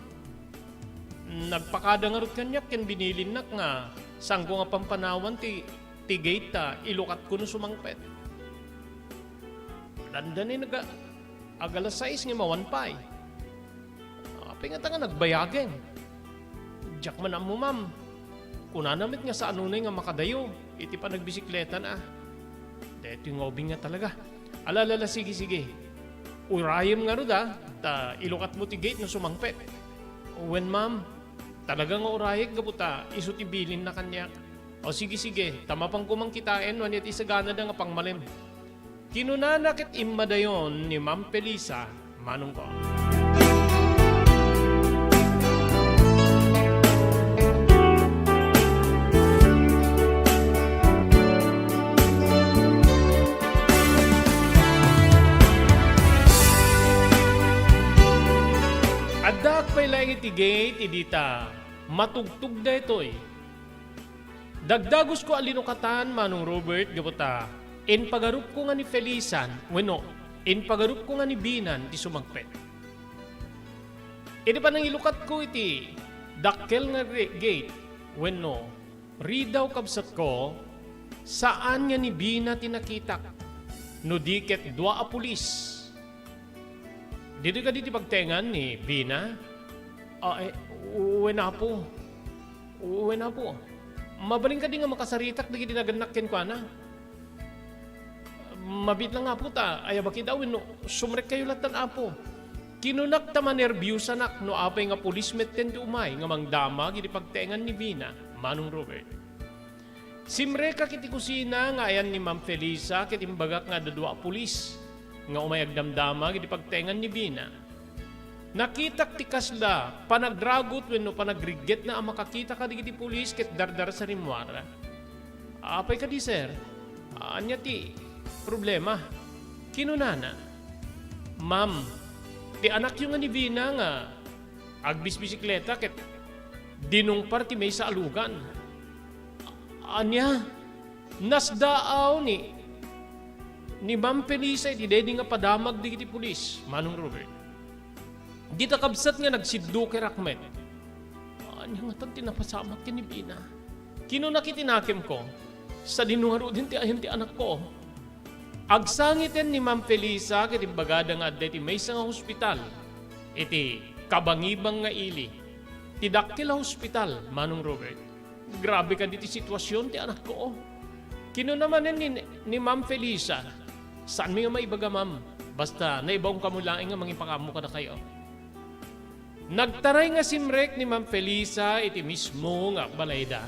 S1: nagpakada nga rot kanyak ken binilin nak nga sanggo nga pampanawan ti gate ta ilukat ko no sumangpet. Dandanin agalas 6 nga mawanpay. Pingata nga nagbayagen. Diyak man mo ma'am. Kunanamit nga sa anunay nga makadayo. Iti pa nagbisikleta na. Dito yung obing nga talaga. Alalala, sige. Urayim nga ro ta ilukat mo ti gate no sumangpet. When ma'am, talaga nga urayik gabuta, iso ti bilin na kanyak. O sige, tamapang kumangkitain, wanit isagana da nga pangmalim. Kinunanakit imadayon ni Ma'am Felisa, manong ko. Adak pa'y lang iti gate, idita, matugtug da ito'y. Dagdagos ko alinukatan, manong Robert, gabuta, in pagarup ko nga ni Felisan, in pagarup ko nga ni Binan, ti sumagpet. Iti pa nang ilukat ko iti dakkel nga gate, Wenno, ridaw kabsat ko, saan nga ni Bina tinakitak? No diket dua a pulis. Dito ka dito pagtengan ni Bina? Uwe na po. Mabaling ka di nga makasaritak di ginaganakken ko na. Mabit lang nga po ta. Ay bakit daw no, sumrek kayo latan apo. Kinunak ta manerbyusa nak no apay nga pulis metten ti umay nga mangdama gidi pagtengan ni Bina, Manong Robert. Simre ka kiti kusina nga ayan ni Ma'am Felisa kiti imbagak nga dadwa pulis nga umay agdamdama gidi pagtengan ni Bina. Nakitak ti kasla panagragot wenno panagriget na ang makakita ka di pulis ket dardar sa rimwara. Apay ka di sir? Anya ti problema. Kinunana. Ma'am, ti anak yung nga ni Bina nga agbis bisikleta ket dinungpar ti may sa alugan. Anya, nasdaaw ni Ma'am Felisa iti dedi nga padamag di kiti pulis, Manong Robert. Di ta kabsat nga nagsiddo kay Rakmet. Anya nga tan tinapasamak ti ni Bina. Kino nakitinakim ko, sa dinungaro din ti ayan ti anak ko. Agsangiten ni Ma'am Felisa ket imbagada nga adda ti maysa nga hospital. Iti kabangibang nga ili. Ti dakkel hospital, Manong Robert. Grabe ka diti sitwasyon ti anak ko. Kino naman ni Ma'am Felisa. Saan mi nga maibaga ma'am? Basta naibawang kamulaing nga mangipakamu ka na kayo. Nagtaray nga simrek ni Ma'am Felisa iti mismo nga balayda.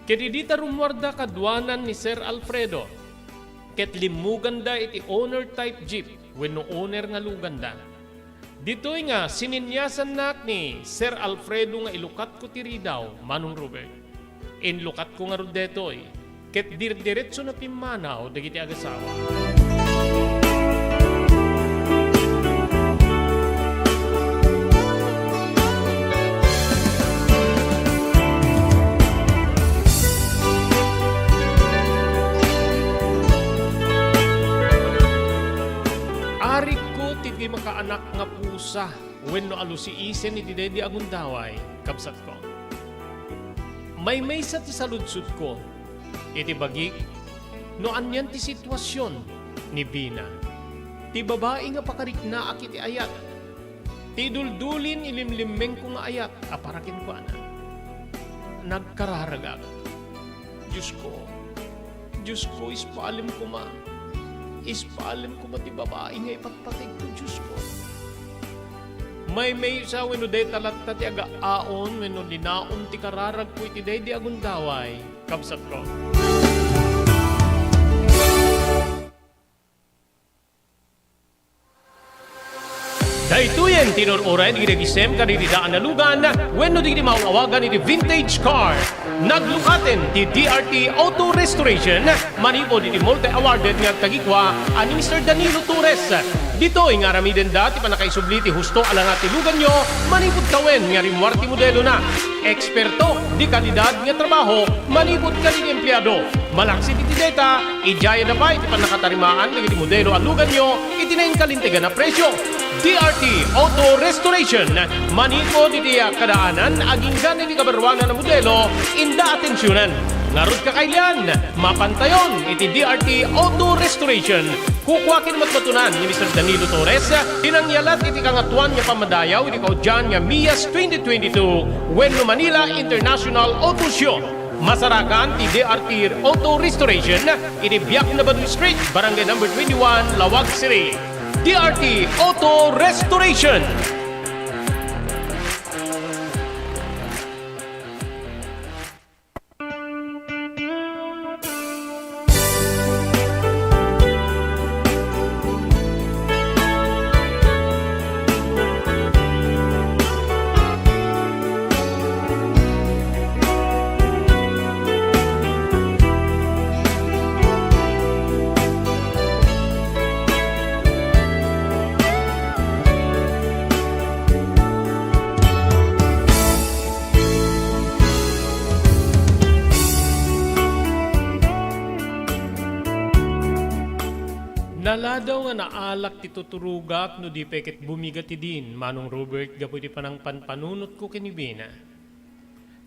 S1: Kiti dita rumwarda kadwanan ni Sir Alfredo. Ket limuganda iti owner type jeep wenno owner nga luganda. Dito'y nga sininyasan nak ni Sir Alfredo nga ilukat ko tiri daw, Manong Robert. Inlukat ko nga ro detoy, ket dirdiretso na pimanaw dagiti agasawa. Ari ko titi makaanak nga pusa wenno alusi isen iti dedi agundaway kabsat ko. May sa ti saludsud ko, iti bagik, no anyan ti sitwasyon ni Bina. Ti babae nga pakarikna akiti ayat. Ti duldulin ilimlimeng ko nga ayat, aparakin ko ana. Nagkararagag. Diyos ko, ispalim ko ma. Ispalim ko ma ti babae nga ipatpatig ko, Diyos ko. May sa wenno day talat ta ti aga-aon wenno dinaon ti kararag ko iti day di agundaway kabsat ko. Daytoyen tinururay di regisem kanididaan na lugan wenno di mauawagan iti vintage car. Naglukaten ti DRT Auto Restoration manipo di multi-awarded nga tagikwa ani Mr. Danilo Torres. Dito nga ramiden dati panakaisubli ti husto alang ati lugan nyo manipod kawen nga rimwarti modelo na. Eksperto di kalidad nga trabaho manipod ka di empleyado. Malaksi ti data ijaya na pa iti panakatarimaan ng iti modelo alugan nyo itinayin kalintigan na presyo. DRT Auto Restoration manipod iti kadaanan aging ganin di kabarwanan na modelo inda atensyonan. Ngarod ka kailan, mapantayon iti DRT Auto Restoration. Kukwakin matmatunan ni Mr. Danilo Torres, tinangyalat iti kangatuan niya pamadayaw iti kaudyan niya MIAS 2022 Wenno Manila International Auto Show. Masarakan ti DRT Auto Restoration iti Biak na Baduy Street, Barangay number 21, Lawag City. DRT Auto Restoration. Naladaw nga naalak ti tuturugak no di peket bumigat ti din, Manong Robert, gapu ti panang panpanunot ko kinibina.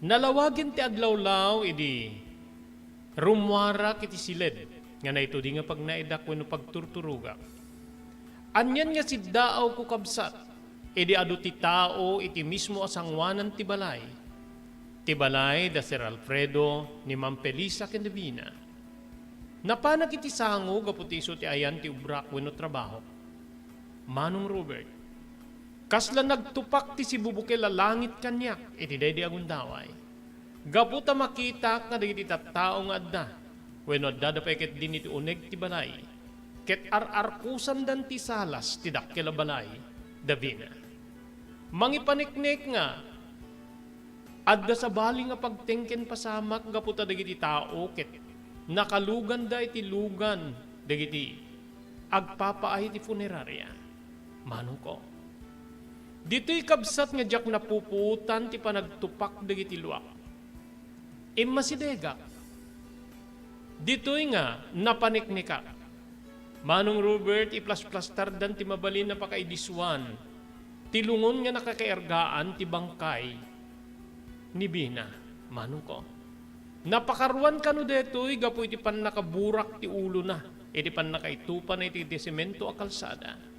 S1: Nalawagin ti aglawlaw idi rumwara kiti siled nga na ito di nga pag naidak wenno pagturturuga. Anyan nga si daaw ko kabsat idi adu ti tao iti mismo asangwanan ti balay. Ti balay da Sir Alfredo ni Ma'am Felisa ken Divina. Napanak iti sango gaputiso ti ayan ti ubrak wenno trabaho. Manong Robert, kasla nagtupak ti si bubukel la langit kanyak, iti daydi agundaway. Gaputa makita nga dagiti tattao nga adda, wenno adda da peket din iti uneg ti balay, ket ar-arkusan dan ti salas ti dakkel a balay, Davina. Mangipaniknek nga, adda sa bali nga pagtengken pasamak gaputa dagiti tao, ket nakalugan da iti lugan, dagiti agpapaay ti funeraria. Manong ko. Dito'y kabsat nga jak napuputan ti panagtupak dagiti luwak. Masidegak. Dito'y nga napaniknikak. Manong Robert, iplas-plastar dan ti mabalin na pakaidiswan. Tilungon nga nakakaergaan ti bangkay ni Bina. Manong ko. Napakaruan kano deto'y gapoy ti pan nakaburak ti ulo na. Iti pan nakaitupan na iti desemento a kalsada.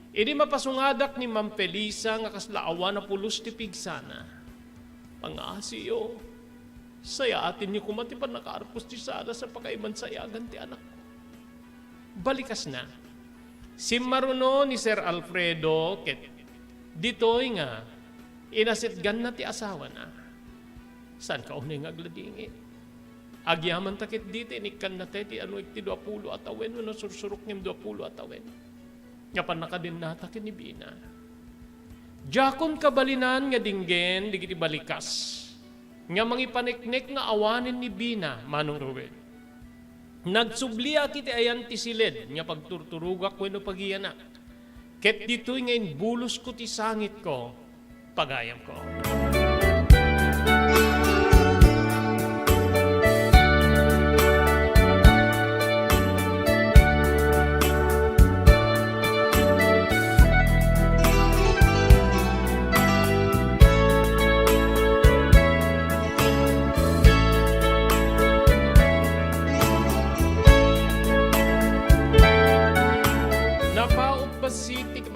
S1: Idi mapasungadak ni Ma'am Felisa nga kaslaawa na pulos ti pigsana. Pangasiyo, saya atin niyo kumatipan nakaarpos ti sada sa pakaiman sayagan ti anak ko. Balikas na. Si Maruno ni Sir Alfredo, ket dito'y nga, inasitgan na ti asawa na. San ka unay nga agladingit? Agyaman takit dito, inikan na ti ano iti 20 atawen, no sursurok ng 20 atawen. Nga panakadin natakin ni Bina. Jakon kabalinan nga dinggen, digiti balikas. Nga mangipaniknek nga awanin ni Bina, Manong Ruben. Nagsubliya kiti ayan ti silid, nga pagturturugak wenno pagiyanak. Ket dito'y ngayon bulos ko ti sangit ko, pagayam ko.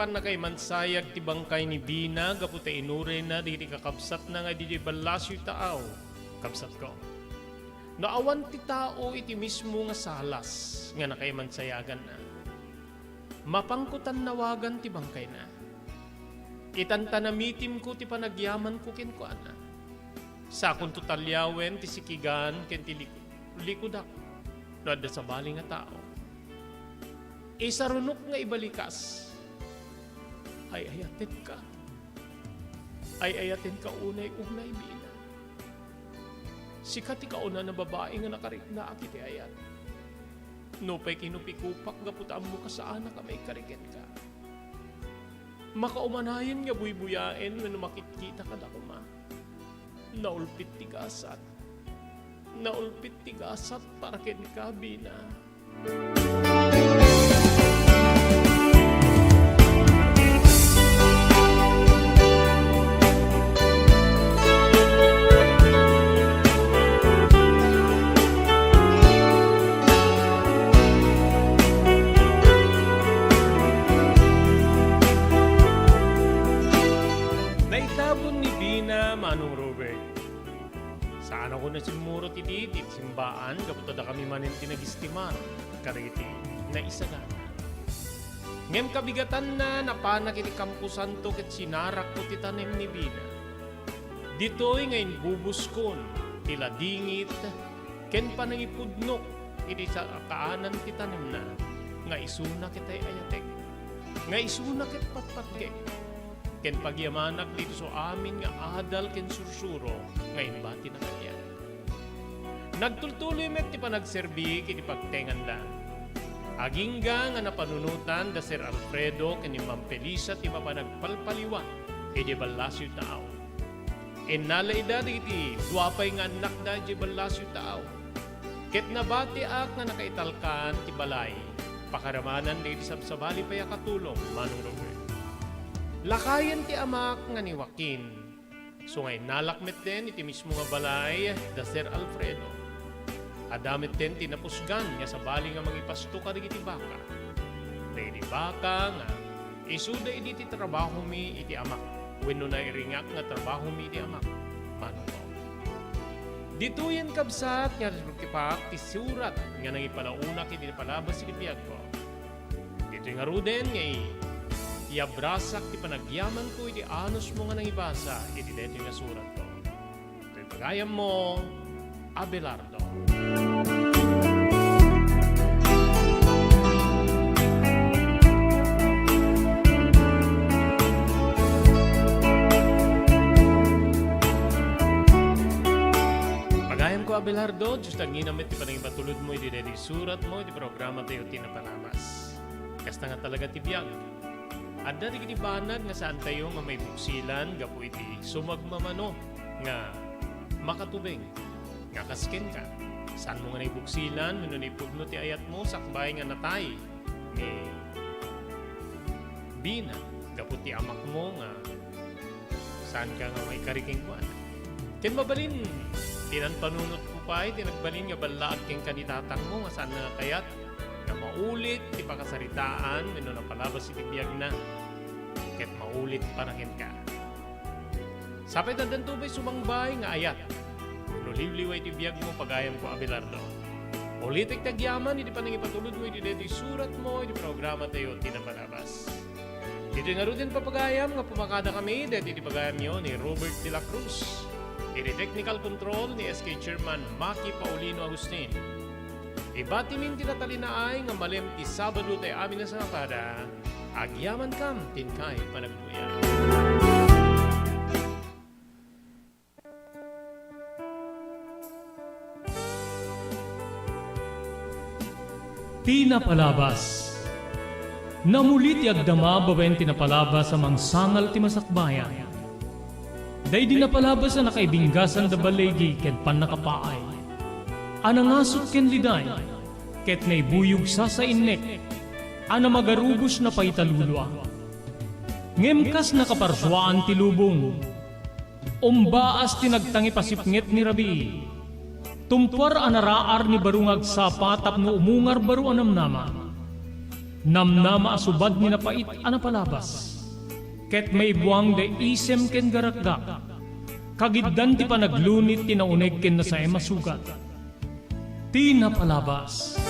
S1: Na kay mansayag ti bangkay ni Bina gaputa inure na di kakabsat na nga di balasyo taaw kabsat ko. Naawan ti tao iti mismo nga salas nga na kay mansayagan na. Mapangkutan nawagan ti bangkay na. Itantanamitim ko ti panagyaman ko ken ko ana. Sakon tutalyawen ti sikigan ken ti likudak. No adda sa bali nga tao. Isarunok nga ibalikas. Ay ayatin ka. Ay ayatin ka unay-unay, Bina. Sikat ikaw na babae nga nakarikna akiti ayat. No pa'y kinupikupak gaputaan mo ka sa anak ka may karikin ka. Makaumanayan nga buy-buyain when makikita ka na kuma. Naulpit tigasat. Naulpit tigasat para ken ka, Bina. Manong Robert, saan ako na simuro ti diti simbaan kaputa da kami manin tinagistimar kariti na isagan. Ngem kabigatan na napanak iti kampusan to ket sinarak ko ti tanem ni Bina. Dito'y ngayon bubuskon tila dingit ken panangipudnok iti sa kaanan ti tanem na nga isuna kitay ayatek nga isuna ket patpatkek. Ken pagyamanak dito so amin nga adal ken sursuro ngayon bati na kanya. Nagtultuloy met ti panagserbi kiti pagtengan da. Agingga nga napanunutan da Sir Alfredo ken ni Ma'am Felisa ti mapanagpalpaliwa iti balasyo tao. Nalay da iti duapay nga anak da iti balasyo tao. Ket nabati ak nga nakaitalkan ti balay pakaramanan iti sabsabali paya katulong Manong Robert. Lakayan ti amak nga ni Joaquin, So ngay nalakmet din iti mismo nga balay da Sir Alfredo. Adamit din tinapusgan nga sa bali nga mangipasto ka iti baka. Dahil baka nga isuda iti trabaho mi iti amak. Wenno na iringak nga trabaho mi iti amak. Manono. Dito yan kabsat nga kipak ti surat nga nangipalauna iti palabas iti biyag ko. Dito nga ruden nga iabrasak ti panagyaman ko iti anos mo nga nangibasa iti dito nga surat ko. Ito'y pagayam mo, Abelardo. Pagayam ko, Abelardo, Diyos tang ginamit ti panagipatulod mo iti dito surat mo iti programa tayo tinapalamas. Kasta nga talaga ti biyag. At dati kinibanag nga saan tayo nga may buksilan, gapo iti sumagmamano nga makatubing, nga kasken ka. Saan mo nga naibuksilan, mino naipugno ti ayat mo, sakbay nga natay, ni Bina, gapo ti amak mo nga, saan ka nga may kariking kuan. Ken mabalin, tinan panunot ko pa, tinagbalin nga balaag king kanitatang mo, nga saan nga kayat, nga maulit ti pakasaritaan mino na palabas iti biyag na ket maulit parakin ka. Sapay tandan tubay sumangbay nga ayat no liwliway ti biyag mo pagayam ko, Abelardo. Ulitik tagyaman iti panangipatulod mo iti deti surat mo iti programa tayo tinapalabas. Dito nga rin papagayam nga pumakada kami deti iti pagayam nyo ni Robert de la Cruz. Iti technical control ni SK Chairman Maki Paulino Agustin. Ibati min tinatalinaay nga malem ti Sabado tayo amin na sa nakada, agyaman kam tinkay panagbuya.
S4: Tinapalabas. Namulit ti agdama babaen tinapalabas sa mangsangal ti masakbayan. Day dinapalabas na nakaibinggasan da balegi ket pan nakapaay. Anangasot ken liday, ket naibuyog sa innek, ana magarubos na paitalulwa. Ngemkas nakaparswaan ti lubong, umbaas tinagtangi pasipnget ni Rabi, tumpar anaraar ni barungag sapa tapno umungar baru anamnama, namnama asubad ni napait anapalabas, ket may buwang de isem ken garakgak, kagiddan ti panaglunit tinaunig ken na sa emasugat. Tinapalabas.